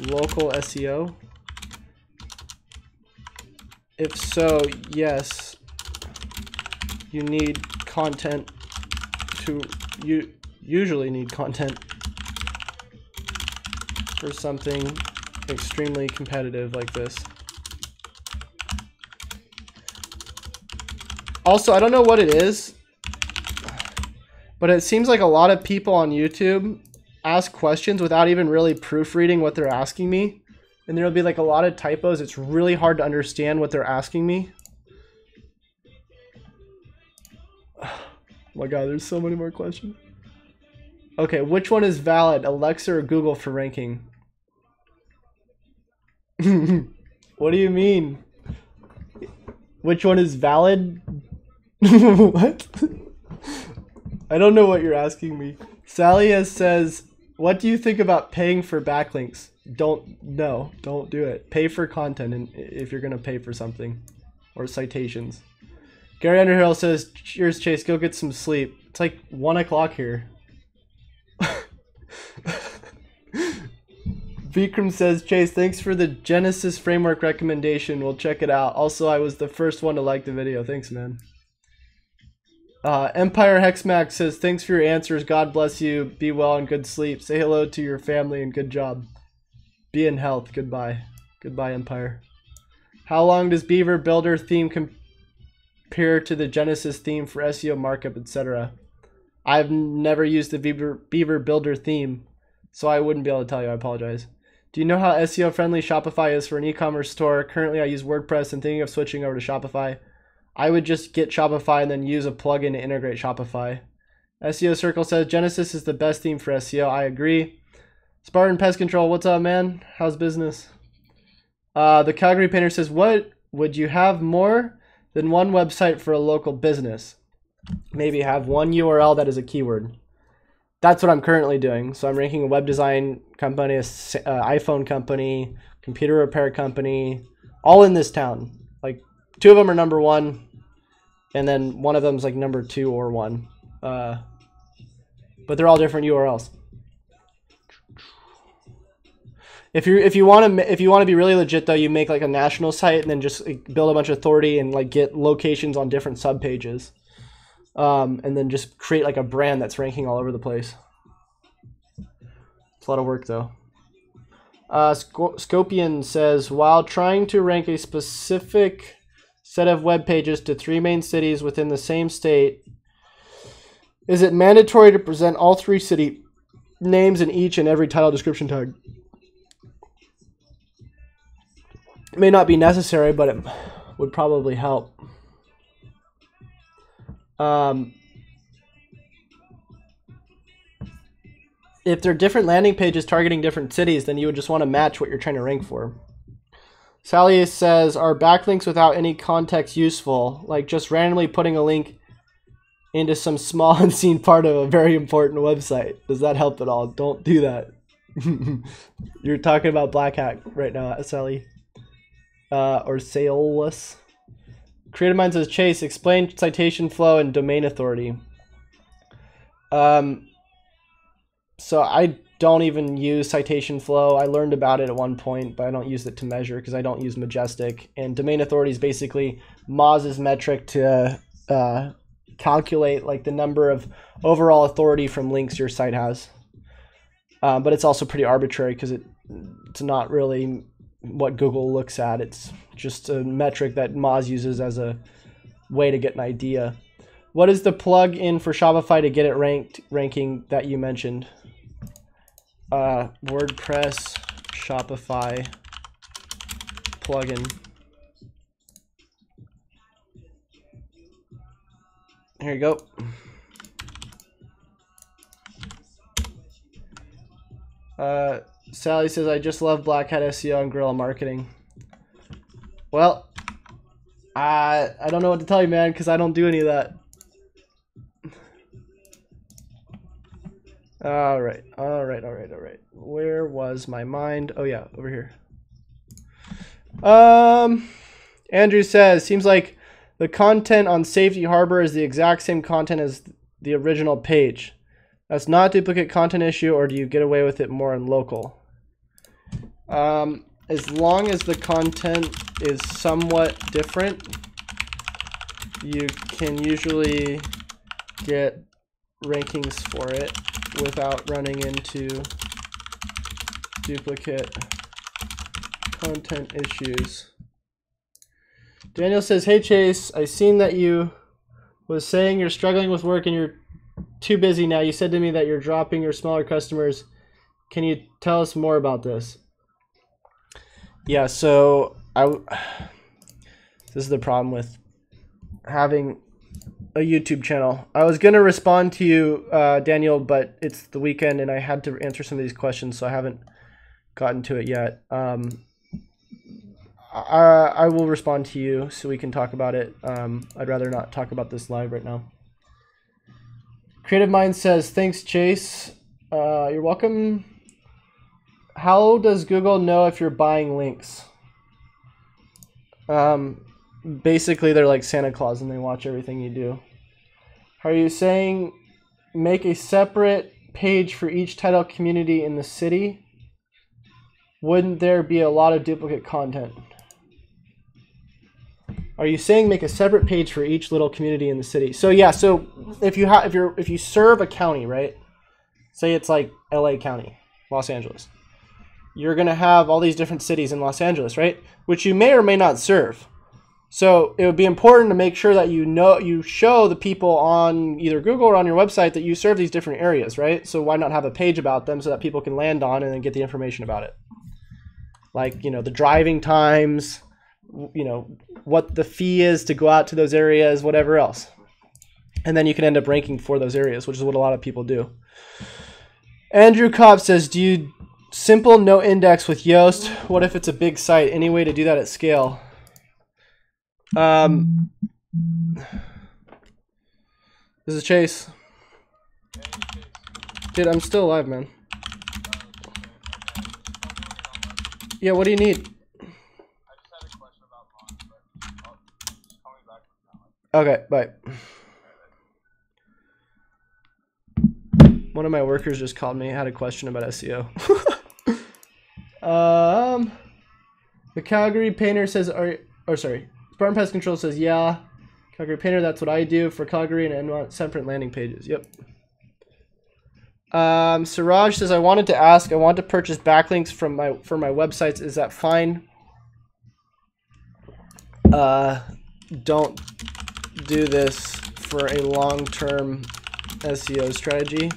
local SEO? If so, yes, you need content you usually need content for something extremely competitive like this. Also, I don't know what it is, but it seems like a lot of people on YouTube ask questions without even really proofreading what they're asking me. And there'll be like a lot of typos. It's really hard to understand what they're asking me. Oh my God, there's so many more questions. Okay, which one is valid, Alexa or Google for ranking? What do you mean? Which one is valid? What? I don't know what you're asking me. Sally says, what do you think about paying for backlinks? Don't do it. Pay for content and if you're going to pay for something or citations. Gary Underhill says, cheers, Chase, go get some sleep. It's like 1 o'clock here. Vikram says, Chase, thanks for the Genesis framework recommendation. We'll check it out. Also, I was the first one to like the video. Thanks, man. Empire Hexmax says, thanks for your answers. God bless you. Be well and good sleep. Say hello to your family and good job. Be in health. Goodbye. Goodbye, Empire. How long does Beaver Builder theme compare to the Genesis theme for SEO markup, etc.? I've never used the Beaver Builder theme, so I wouldn't be able to tell you. I apologize. Do you know how SEO friendly Shopify is for an e-commerce store? Currently, I use WordPress and thinking of switching over to Shopify. I would just get Shopify and then use a plugin to integrate Shopify. SEO Circle says Genesis is the best theme for SEO. I agree. Spartan Pest Control, what's up, man? How's business? The Calgary Painter says, what would you have more than one website for a local business? Maybe have one URL that is a keyword. That's what I'm currently doing. So I'm ranking a web design company, a iPhone company, computer repair company, all in this town. Like 2 of them are number 1, and then one of them is like number 2 or 1. But they're all different URLs. If you want to be really legit though, you make like a national site and then just build a bunch of authority and like get locations on different sub pages. And then just create like a brand that's ranking all over the place. It's a lot of work though. Scopian says, while trying to rank a specific set of web pages to 3 main cities within the same state, is it mandatory to present all 3 city names in each and every title description tag? It may not be necessary, but it would probably help. If they're different landing pages targeting different cities, then you would just want to match what you're trying to rank for. Sally says, are backlinks without any context useful? Like just randomly putting a link into some small unseen part of a very important website. Does that help at all? Don't do that. You're talking about Black Hat right now, Sally. Or Saleless. Creative Mind says, Chase, explain citation flow and domain authority. So I don't even use citation flow. I learned about it at one point, but I don't use it to measure because I don't use Majestic. And domain authority is basically Moz's metric to calculate like the number of overall authority from links your site has. But it's also pretty arbitrary because it's not really what Google looks at. It's just a metric that Moz uses as a way to get an idea. What is the plug-in for Shopify to get it ranking that you mentioned? WordPress Shopify plugin. Here you go. Sally says, I just love Black Hat SEO and guerrilla marketing. Well, I don't know what to tell you, man, because I don't do any of that. All right. Where was my mind? Oh yeah, over here. Andrew says, seems like the content on Safety Harbor is the exact same content as the original page. That's not a duplicate content issue, or do you get away with it more in local? As long as the content is somewhat different, you can usually get rankings for it without running into duplicate content issues. Daniel says, hey Chase, I seen that you was saying you're struggling with work and you're too busy now. You said to me that you're dropping your smaller customers. Can you tell us more about this? Yeah, so this is the problem with having a YouTube channel. I was going to respond to you, Daniel, but it's the weekend and I had to answer some of these questions, so I haven't gotten to it yet. I will respond to you so we can talk about it. I'd rather not talk about this live right now. Creative Mind says, thanks, Chase. You're welcome. How does Google know if you're buying links? Basically, they're like Santa Claus and they watch everything you do. Are you saying make a separate page for each title community in the city? Wouldn't there be a lot of duplicate content? Are you saying make a separate page for each little community in the city? So yeah, so if you serve a county, right? Say it's like LA County, Los Angeles. You're going to have all these different cities in Los Angeles, right? Which you may or may not serve. So it would be important to make sure that you show the people on either Google or on your website that you serve these different areas, right? So why not have a page about them so that people can land on and then get the information about it? Like, the driving times, what the fee is to go out to those areas, whatever else. And then you can end up ranking for those areas, which is what a lot of people do. Andrew Cobb says, do you simple no index with Yoast? What if it's a big site? Any way to do that at scale? This is Chase. Dude, I'm still alive, man. Yeah, what do you need? Okay, bye. One of my workers just called me. I had a question about SEO. The Calgary Painter says, Spartan Pest Control says, yeah. Calgary Painter, that's what I do for Calgary and separate landing pages. Yep. Siraj says, I want to purchase backlinks for my websites. Is that fine? Don't do this for a long-term SEO strategy.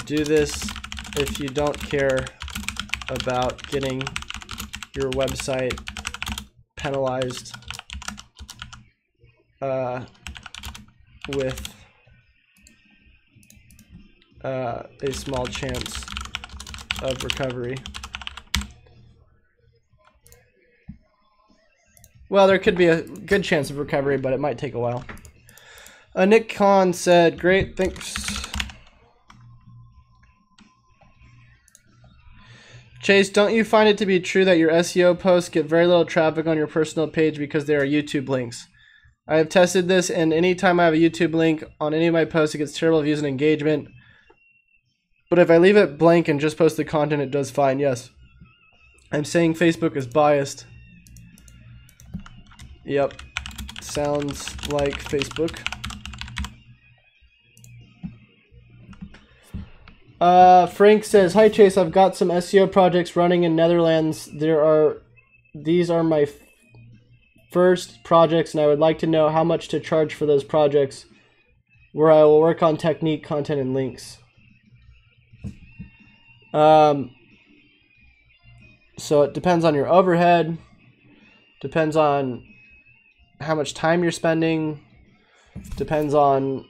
Do this if you don't care about getting your website penalized with a small chance of recovery. Well, there could be a good chance of recovery, but it might take a while. Nick Khan said, great, thanks. Chase, don't you find it to be true that your SEO posts get very little traffic on your personal page because they are YouTube links? I have tested this, and anytime I have a YouTube link on any of my posts, it gets terrible views and engagement. But if I leave it blank and just post the content, it does fine. Yes. I'm saying Facebook is biased. Yep. Sounds like Facebook. Frank says, hi Chase, I've got some SEO projects running in Netherlands. These are my first projects, and I would like to know how much to charge for those projects where I will work on technique, content, and links. So it depends on your overhead, depends on how much time you're spending, depends on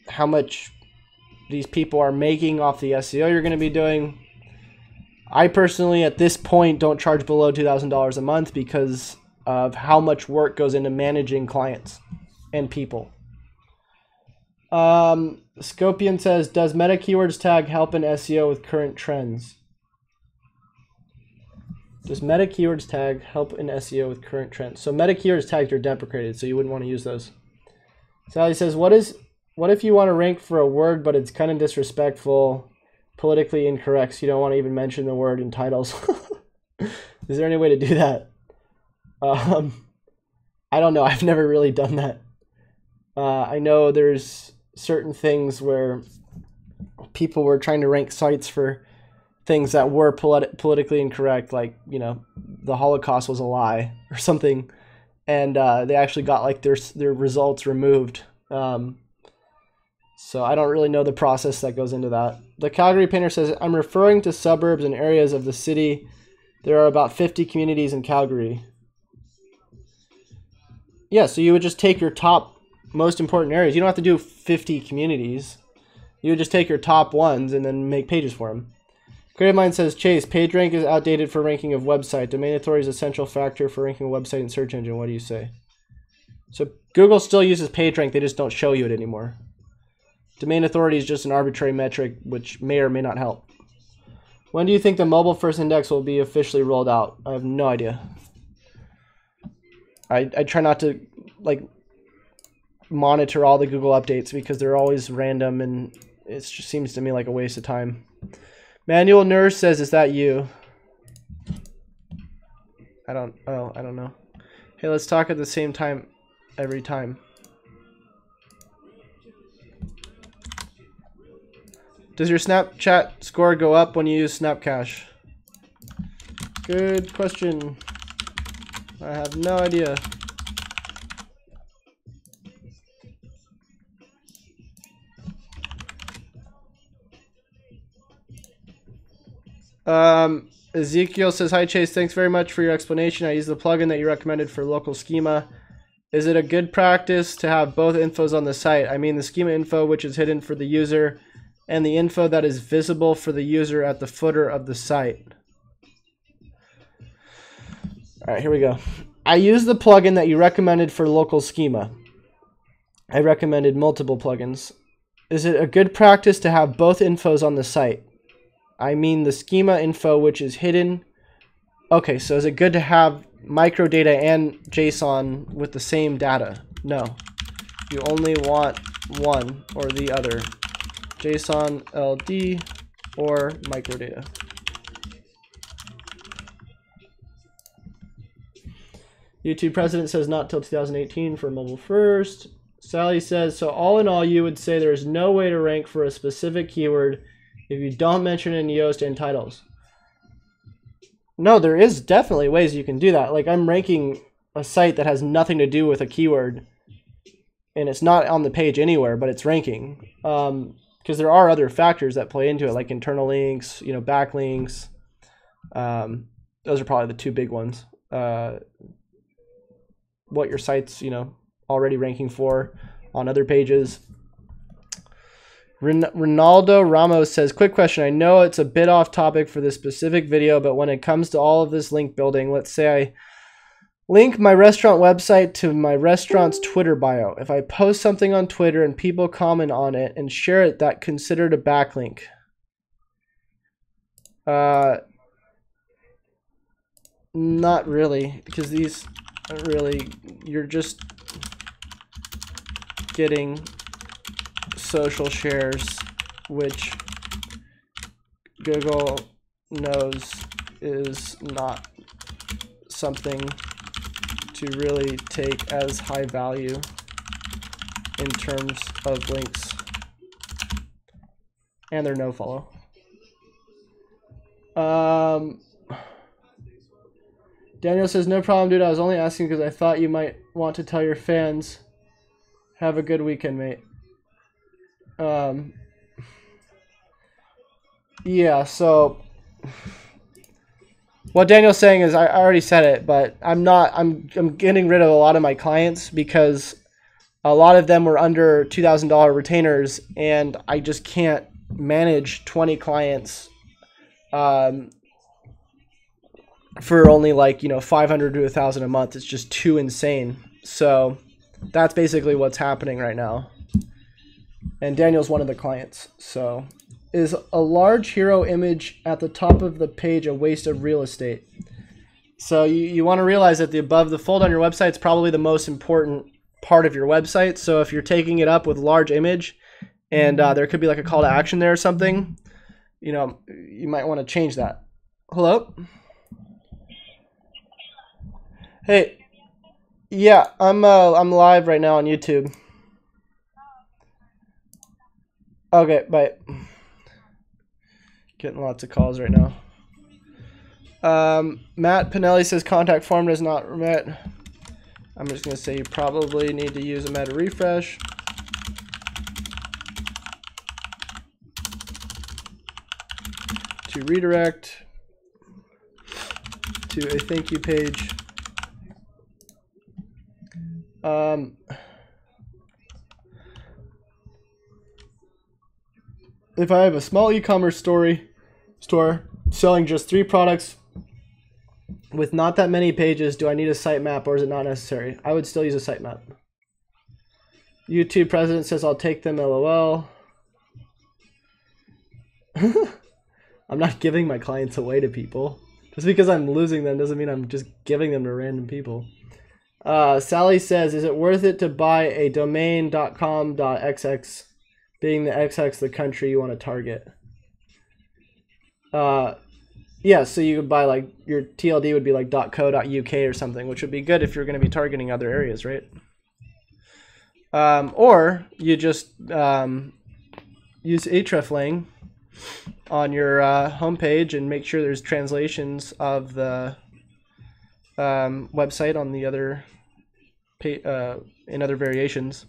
how much these people are making off the SEO you're going to be doing. I personally, at this point, don't charge below $2,000 a month because of how much work goes into managing clients and people. Scopian says, does meta keywords tag help in SEO with current trends? Does meta keywords tag help in SEO with current trends? So meta keywords tags are deprecated, so you wouldn't want to use those. Sally says, what if you want to rank for a word, but it's kind of disrespectful, politically incorrect, so you don't want to even mention the word in titles? Is there any way to do that? I don't know. I've never really done that. I know there's certain things where people were trying to rank sites for things that were politically incorrect, like, you know, the Holocaust was a lie or something, and they actually got like their results removed. So I don't really know the process that goes into that. The Calgary Painter says, I'm referring to suburbs and areas of the city. There are about 50 communities in Calgary. Yeah, so you would just take your top most important areas. You don't have to do 50 communities. You would just take your top ones and then make pages for them. Creative Mind says, Chase, PageRank is outdated for ranking of website. Domain authority is a central factor for ranking a website in search engine. What do you say? So Google still uses PageRank. They just don't show you it anymore. Domain authority is just an arbitrary metric which may or may not help. When do you think the mobile first index will be officially rolled out? I have no idea. I try not to like monitor all the Google updates because they're always random and it just seems to me like a waste of time. Manual Nurse says, is that you? I don't know. Hey, let's talk at the same time every time. Does your Snapchat score go up when you use Snapcash? Good question. I have no idea. Ezekiel says, hi Chase, thanks very much for your explanation. I use the plugin that you recommended for local schema. Is it a good practice to have both infos on the site? I mean the schema info, which is hidden for the user, and the info that is visible for the user at the footer of the site. All right, here we go. I use the plugin that you recommended for local schema. I recommended multiple plugins. Is it a good practice to have both infos on the site? I mean the schema info, which is hidden. Okay, so is it good to have microdata and JSON with the same data? No. You only want one or the other. JSON, LD, or microdata. YouTube president says not till 2018 for mobile first. Sally says, so all in all, you would say there's no way to rank for a specific keyword if you don't mention it in Yoast and titles. No, there is definitely ways you can do that. Like I'm ranking a site that has nothing to do with a keyword and it's not on the page anywhere, but it's ranking. Because there are other factors that play into it, like internal links, you know, backlinks. Those are probably the two big ones. What your site's, you know, already ranking for. on other pages. Ronaldo Ramos says, quick question. I know it's a bit off topic for this specific video, but when it comes to all of this link building, let's say I link my restaurant website to my restaurant's Twitter bio. If I post something on Twitter and people comment on it and share it, that considered a backlink? Not really, because these aren't really, you're just getting social shares, which Google knows is not something to really take as high value in terms of links. And they're no follow. Daniel says, no problem, dude. I was only asking because I thought you might want to tell your fans. Have a good weekend, mate. Yeah, so what Daniel's saying is, I already said it, but I'm getting rid of a lot of my clients because a lot of them were under $2,000 retainers, and I just can't manage 20 clients for only like, $500 to $1,000 a month. It's just too insane. So that's basically what's happening right now. And Daniel's one of the clients. So is a large hero image at the top of the page a waste of real estate? So you want to realize that the above the fold on your website is probably the most important part of your website. So if you're taking it up with large image and there could be like a call to action there or something, you might want to change that. Hello? Hey, yeah, I'm live right now on YouTube. Okay, bye. Getting lots of calls right now. Matt Pinelli says contact form does not met. I'm just going to say you probably need to use a meta refresh. To redirect to a thank you page. If I have a small e-commerce store selling just 3 products with not that many pages, do I need a sitemap or is it not necessary? I would still use a sitemap. YouTube president says I'll take them, LOL. I'm not giving my clients away to people. Just because I'm losing them doesn't mean I'm just giving them to random people. Sally says, is it worth it to buy a domain.com.xx, being the XX the country you want to target? Yeah, so you could buy like your TLD would be like .co.uk or something, which would be good if you're going to be targeting other areas, right? Or you just use hreflang on your homepage and make sure there's translations of the website on the other in other variations.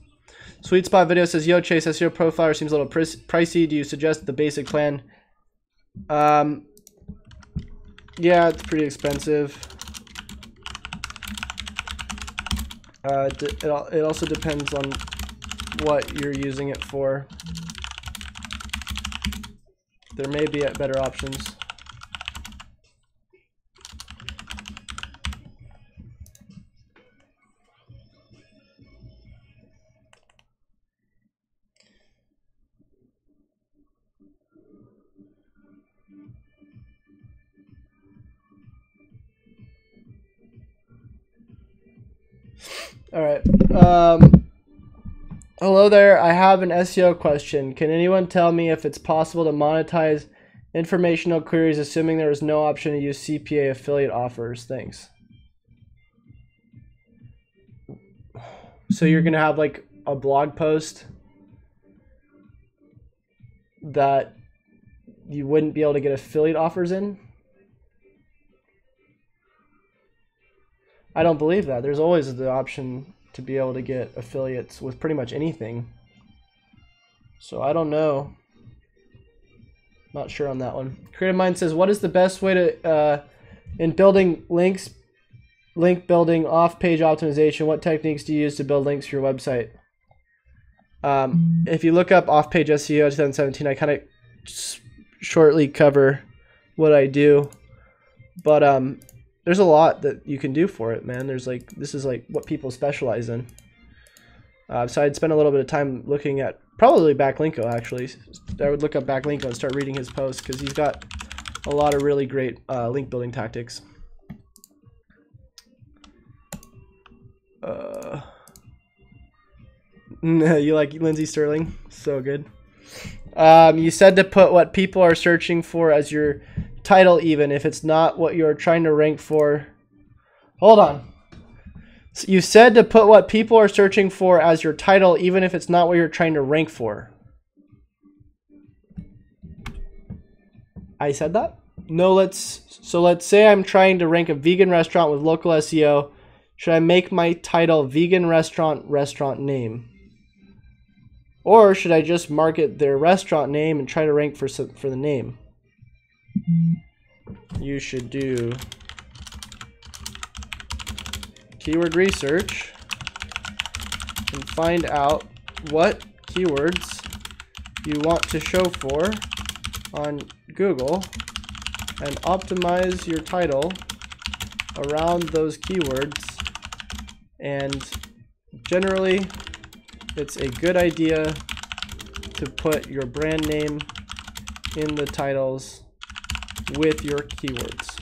Sweet Spot Video says, yo Chase, SEO profiler seems a little pricey. Do you suggest the basic plan? Yeah, it's pretty expensive. It also depends on what you're using it for. There may be better options. All right. Hello there. I have an SEO question. Can anyone tell me if it's possible to monetize informational queries, assuming there is no option to use CPA affiliate offers? Thanks. So you're going to have like a blog post that you wouldn't be able to get affiliate offers in? I don't believe that. There's always the option to be able to get affiliates with pretty much anything. So I don't know. Not sure on that one. Creative Mind says, what is the best way to, in building links, link building, off-page optimization, what techniques do you use to build links for your website? If you look up off-page SEO 2017, I kind of shortly cover what I do, but there's a lot that you can do for it, man. There's like, this is like what people specialize in. So I'd spend a little bit of time looking at probably Backlinko, actually. I would look up Backlinko and start reading his posts because he's got a lot of really great link building tactics. You like Lindsey Sterling? So good. You said to put what people are searching for as your title, even if it's not what you're trying to rank for. Hold on. So you said to put what people are searching for as your title, even if it's not what you're trying to rank for. I said that? No, let's say I'm trying to rank a vegan restaurant with local SEO. Should I make my title vegan restaurant name? Or should I just market their restaurant name and try to rank for the name? You should do keyword research and find out what keywords you want to show for on Google and optimize your title around those keywords. And generally, it's a good idea to put your brand name in the titles with your keywords.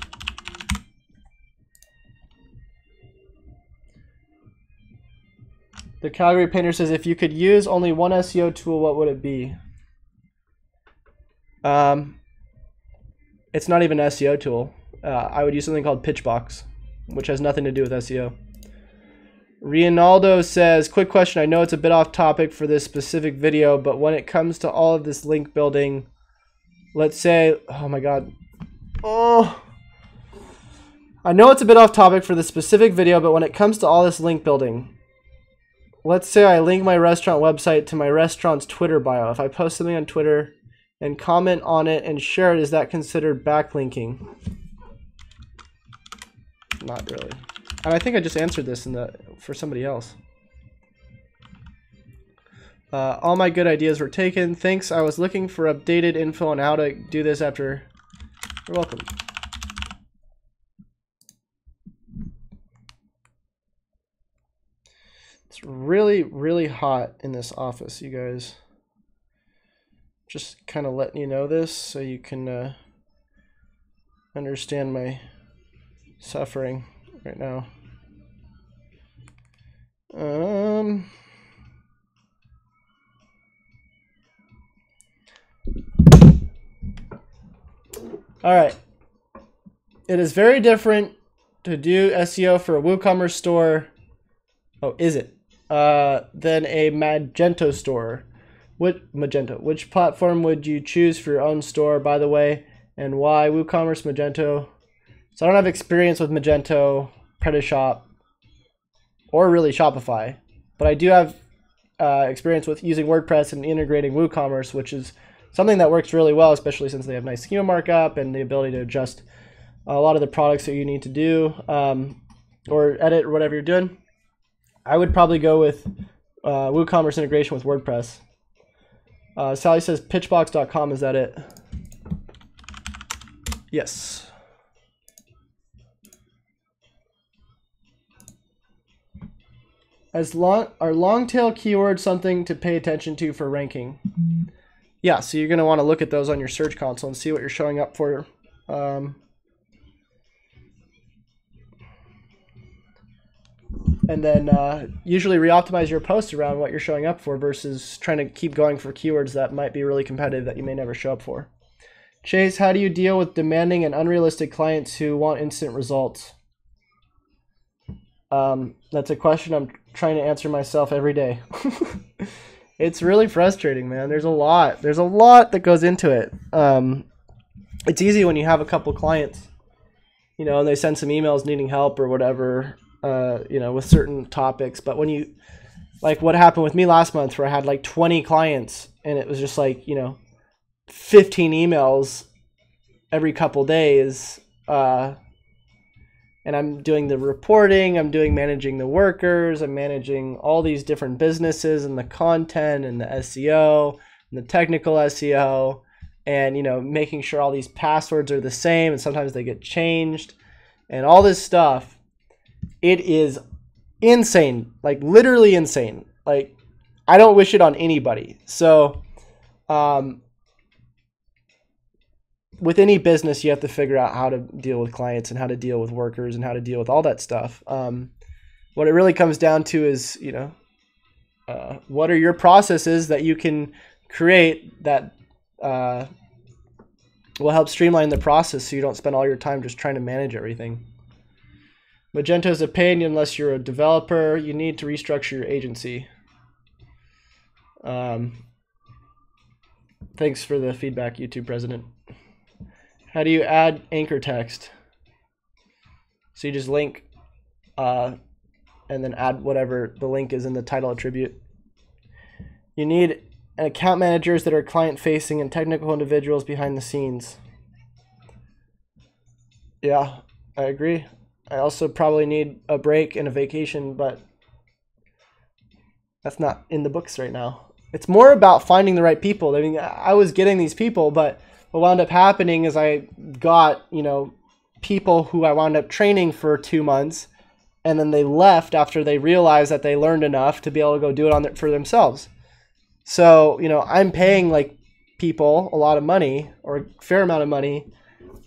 The Calgary Painter says, if you could use only one SEO tool, what would it be? It's not even an SEO tool. I would use something called Pitchbox, which has nothing to do with SEO. Reinaldo says, quick question. I know it's a bit off topic for this specific video, but when it comes to all of this link building, let's say, oh my God. Oh, I know it's a bit off topic for this specific video, but when it comes to all this link building, let's say I link my restaurant website to my restaurant's Twitter bio. If I post something on Twitter and comment on it and share it, is that considered backlinking? Not really. And I think I just answered this for somebody else. All my good ideas were taken. Thanks. I was looking for updated info on how to do this after. You're welcome. It's really, really hot in this office, you guys. Just kind of letting you know this so you can understand my suffering right now. All right. It is very different to do SEO for a WooCommerce store. Oh, is it? Than a Magento store. Magento. Which platform would you choose for your own store, by the way, and why? WooCommerce, Magento. So I don't have experience with Magento, Pretashop, or really Shopify, but I do have experience with using WordPress and integrating WooCommerce, which is something that works really well, especially since they have nice schema markup and the ability to adjust a lot of the products that you need to do or edit or whatever you're doing. I would probably go with WooCommerce integration with WordPress. Sally says pitchbox.com, is that it? Yes. Are long tail keywords something to pay attention to for ranking? Yeah, so you're going to want to look at those on your search console and see what you're showing up for. And then usually re-optimize your post around what you're showing up for versus trying to keep going for keywords that might be really competitive that you may never show up for. Chase, how do you deal with demanding and unrealistic clients who want instant results? That's a question I'm trying to answer myself every day. It's really frustrating, man. There's a lot that goes into it. It's easy when you have a couple clients, you know, and they send some emails needing help or whatever, you know, with certain topics. But when you, like what happened with me last month where I had like 20 clients and it was just like, you know, 15 emails every couple days, and and I'm doing the reporting, I'm managing the workers, I'm managing all these different businesses and the content and the SEO and the technical SEO, and making sure all these passwords are the same and sometimes they get changed and all this stuff. It is insane, like literally insane. Like, I don't wish it on anybody. So with any business, you have to figure out how to deal with clients and how to deal with workers and how to deal with all that stuff. What it really comes down to is, what are your processes that you can create that will help streamline the process so you don't spend all your time just trying to manage everything. Magento is a pain unless you're a developer. You need to restructure your agency. Thanks for the feedback, YouTube president. How do you add anchor text? So you just link and then add whatever the link is in the title attribute. You need account managers that are client facing and technical individuals behind the scenes. Yeah, I agree. I also probably need a break and a vacation, but that's not in the books right now. It's more about finding the right people. I mean, I was getting these people, but what wound up happening is I got, people who I wound up training for 2 months, and then they left after they realized that they learned enough to be able to go do it for themselves. So, I'm paying like people a lot of money or a fair amount of money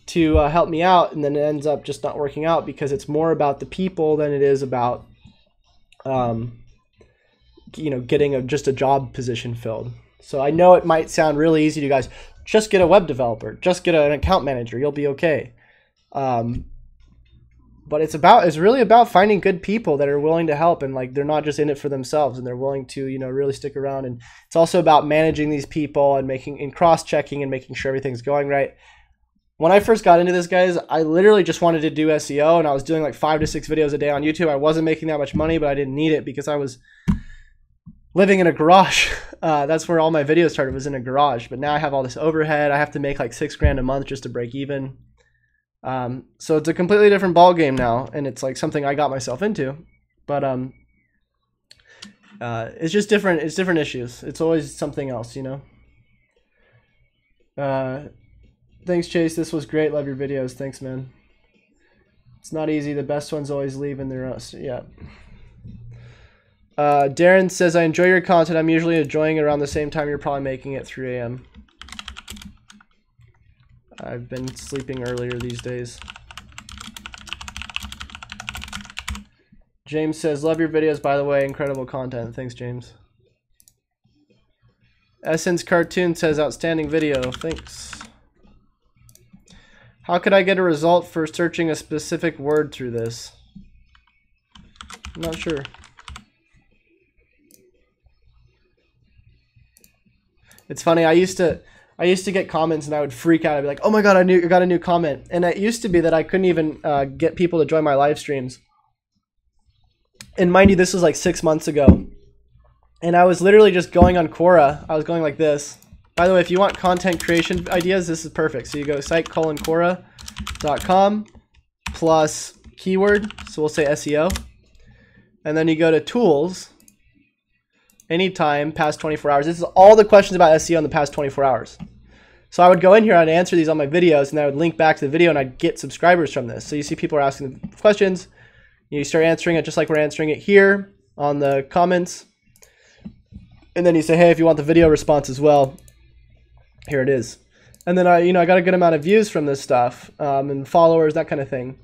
to help me out, and then it ends up just not working out because it's more about the people than it is about, getting just a job position filled. So I know it might sound really easy to you guys. Just get a web developer. Just get an account manager. You'll be okay. But it's really about finding good people that are willing to help, and like they're not just in it for themselves, and they're willing to really stick around. And it's also about managing these people and cross-checking and making sure everything's going right. When I first got into this, guys, I literally just wanted to do SEO, and I was doing like 5 to 6 videos a day on YouTube. I wasn't making that much money, but I didn't need it because I was living in a garage. That's where all my videos started, was in a garage. But now I have all this overhead. I have to make like $6 grand a month just to break even. So it's a completely different ball game now, and it's like something I got myself into. But it's just different. It's different issues. It's always something else, Thanks, Chase. This was great. Love your videos. Thanks, man. It's not easy. The best ones always leave in their own. Yeah. Darren says, I enjoy your content. I'm usually enjoying it around the same time you're probably making it, 3 a.m. I've been sleeping earlier these days. James says, love your videos, by the way. Incredible content. Thanks, James. Essence Cartoon says, outstanding video. Thanks. How could I get a result for searching a specific word through this? I'm not sure. It's funny. I used to get comments and I would freak out. I'd be like, oh my God, I got a new comment. And it used to be that I couldn't even get people to join my live streams. And mind you, this was like 6 months ago. And I was literally just going on Quora. I was going like this. By the way, if you want content creation ideas, this is perfect. So you go site:/quora.com plus keyword. So we'll say SEO. And then you go to tools. Anytime past 24 hours. This is all the questions about SEO in the past 24 hours. So I would go in here, I'd answer these on my videos, and I would link back to the video, and I'd get subscribers from this. So you see people are asking the questions. You start answering it just like we're answering it here on the comments. And then you say, hey, if you want the video response as well, here it is. And then I got a good amount of views from this stuff and followers, that kind of thing.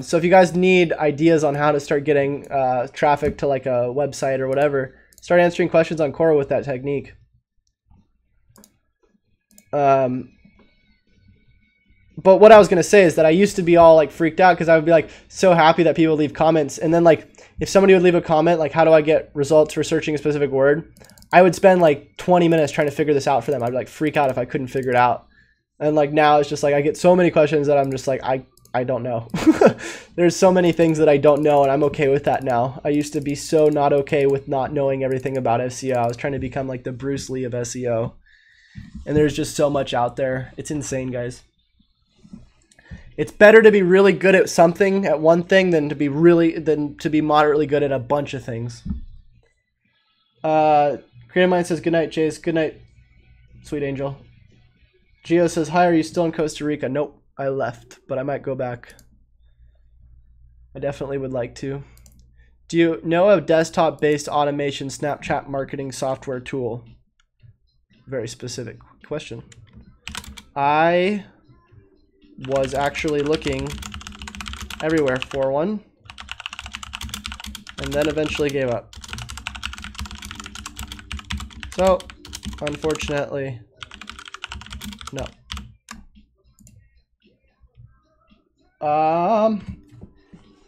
So if you guys need ideas on how to start getting traffic to like a website or whatever, start answering questions on Quora with that technique. But what I was going to say is that I used to be all like freaked out because I would be like so happy that people leave comments. And then like if somebody would leave a comment, like how do I get results for searching a specific word? I would spend like 20 minutes trying to figure this out for them. I'd like freak out if I couldn't figure it out. And like now it's just like I get so many questions that I'm just like, I don't know. There's so many things that I don't know, and I'm okay with that now. I used to be so not okay with not knowing everything about SEO. I was trying to become like the Bruce Lee of SEO. And there's just so much out there. It's insane, guys. It's better to be really good at something, at one thing, than to be moderately good at a bunch of things. Creative Mind says, good night, Chase. Good night, sweet angel. Gio says, hi, are you still in Costa Rica? Nope, I left, but I might go back. I definitely would like to. Do you know a desktop-based automation Snapchat marketing software tool? Very specific question. I was actually looking everywhere for one, and then eventually gave up. So, unfortunately, no.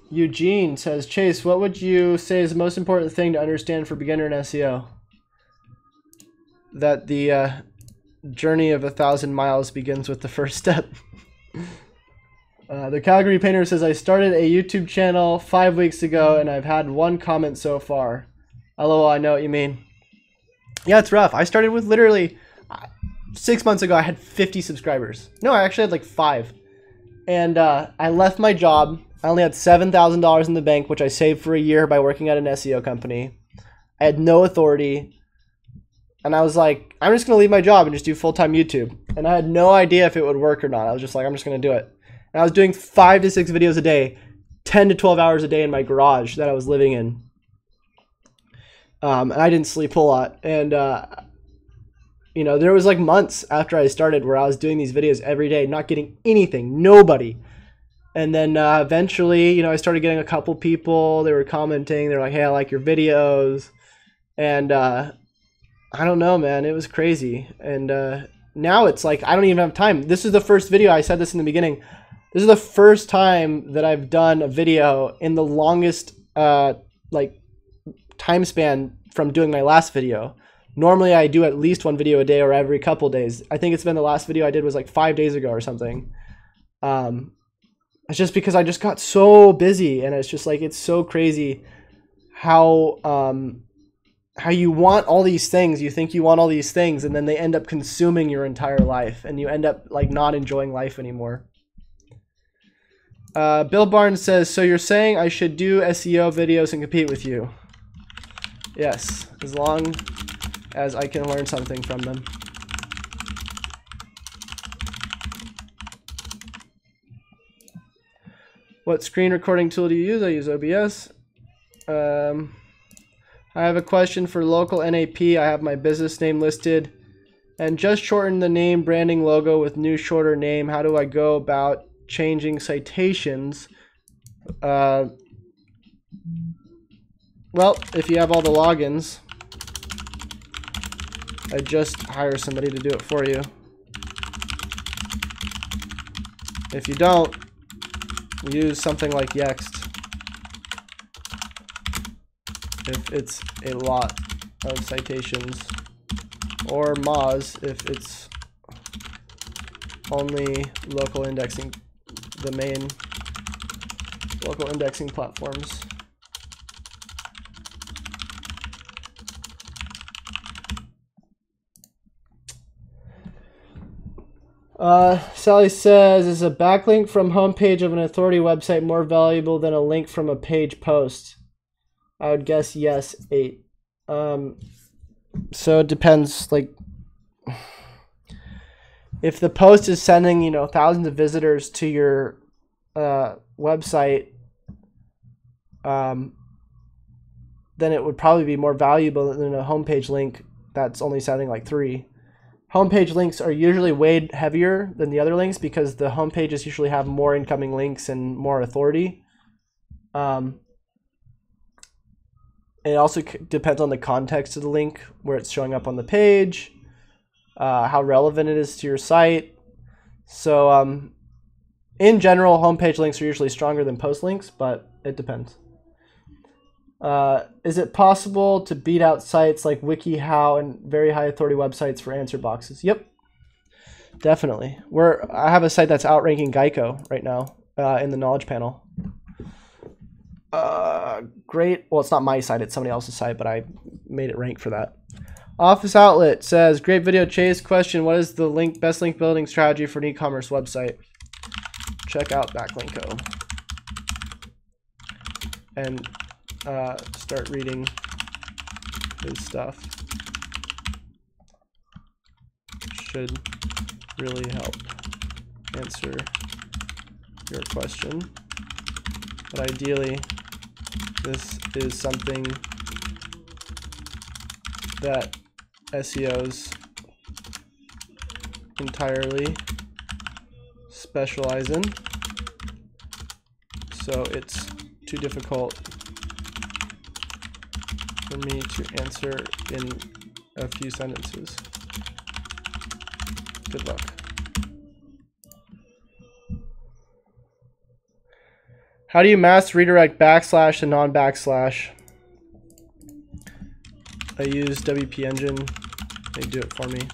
Eugene says, Chase, what would you say is the most important thing to understand for beginner in SEO? That the journey of 1,000 miles begins with the first step. The Calgary Painter says, I started a YouTube channel 5 weeks ago and I've had 1 comment so far. LOL, I know what you mean. Yeah, it's rough. I started with literally 6 months ago, I had 50 subscribers. No, I actually had like 5. And I left my job. I only had $7,000 in the bank, which I saved for a year by working at an SEO company. I had no authority. And I was like, I'm just going to leave my job and just do full-time YouTube. And I had no idea if it would work or not. I was just like, I'm just going to do it. And I was doing 5 to 6 videos a day, 10 to 12 hours a day in my garage that I was living in. And I didn't sleep a lot. And, you know, there was like months after I started where I was doing these videos every day, not getting anything, nobody. And then eventually, you know, I started getting a couple people. They were commenting. They're like, hey, I like your videos. And I don't know, man. It was crazy. And now it's like I don't even have time. This is the first video. I said this in the beginning. This is the first time that I've done a video in the longest like time span from doing my last video. Normally, I do at least 1 video a day or every couple days. I think it's been the last video I did was like 5 days ago or something. It's just because I just got so busy, and it's just like it's so crazy how you want all these things. You think you want all these things, and then they end up consuming your entire life, and you end up like not enjoying life anymore. Bill Barnes says, so you're saying I should do SEO videos and compete with you? Yes, as long as I can learn something from them. What screen recording tool do you use? I use OBS. I have a question for local NAP. I have my business name listed and just shortened the name, branding, logo with new shorter name. How do I go about changing citations? Well, if you have all the logins, I just hire somebody to do it for you. If you don't, use something like Yext if it's a lot of citations, or Moz if it's only local indexing, the main local indexing platforms. Sally says, is a backlink from homepage of an authority website more valuable than a link from a page post? I would guess yes, 8. So it depends. Like, if the post is sending, you know, thousands of visitors to your website, then it would probably be more valuable than a homepage link that's only sending like 3. Homepage links are usually way heavier than the other links because the home pages usually have more incoming links and more authority. It also depends on the context of the link, where it's showing up on the page, how relevant it is to your site. So in general, homepage links are usually stronger than post links, but it depends. Is it possible to beat out sites like WikiHow and very high authority websites for answer boxes? Yep, definitely. I have a site that's outranking Geico right now in the knowledge panel. Great. Well, it's not my site, it's somebody else's site, but I made it rank for that. Office Outlet says, great video, Chase. Question, what is the best link building strategy for an e-commerce website? check out Backlinko and start reading his stuff. Should really help answer your question. But ideally, this is something that SEOs entirely specialize in, so it's too difficult for me to answer in a few sentences. Good luck. How do you mass redirect backslash to non-backslash? I use WP Engine. They do it for me.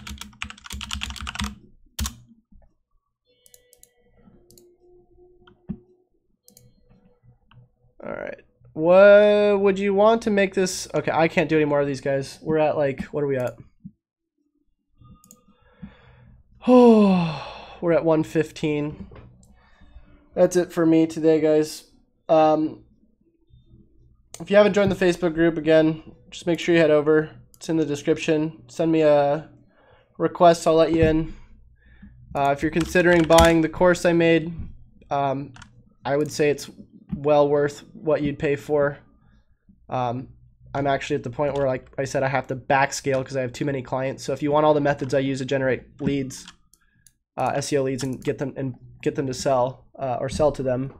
All right. What would you want to make this? Okay, I can't do any more of these, guys. We're at like, what are we at? Oh, we're at 1:15. That's it for me today, guys. If you haven't joined the Facebook group, again, just make sure you head over. It's in the description. Send me a request. I'll let you in. If you're considering buying the course I made, I would say it's well worth what you'd pay for. I'm actually at the point where, like I said, I have to backscale because I have too many clients. So if you want all the methods I use to generate leads, SEO leads, and get them to sell or sell to them,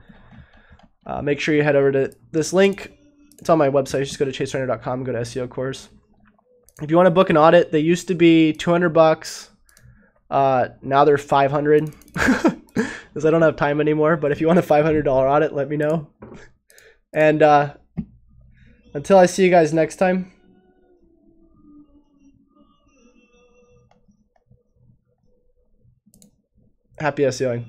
make sure you head over to this link. It's on my website. Just go to chasereiner.com and go to SEO course. If you want to book an audit, they used to be $200. Now they're $500 because I don't have time anymore. But if you want a $500 audit, let me know. And until I see you guys next time, happy SEOing.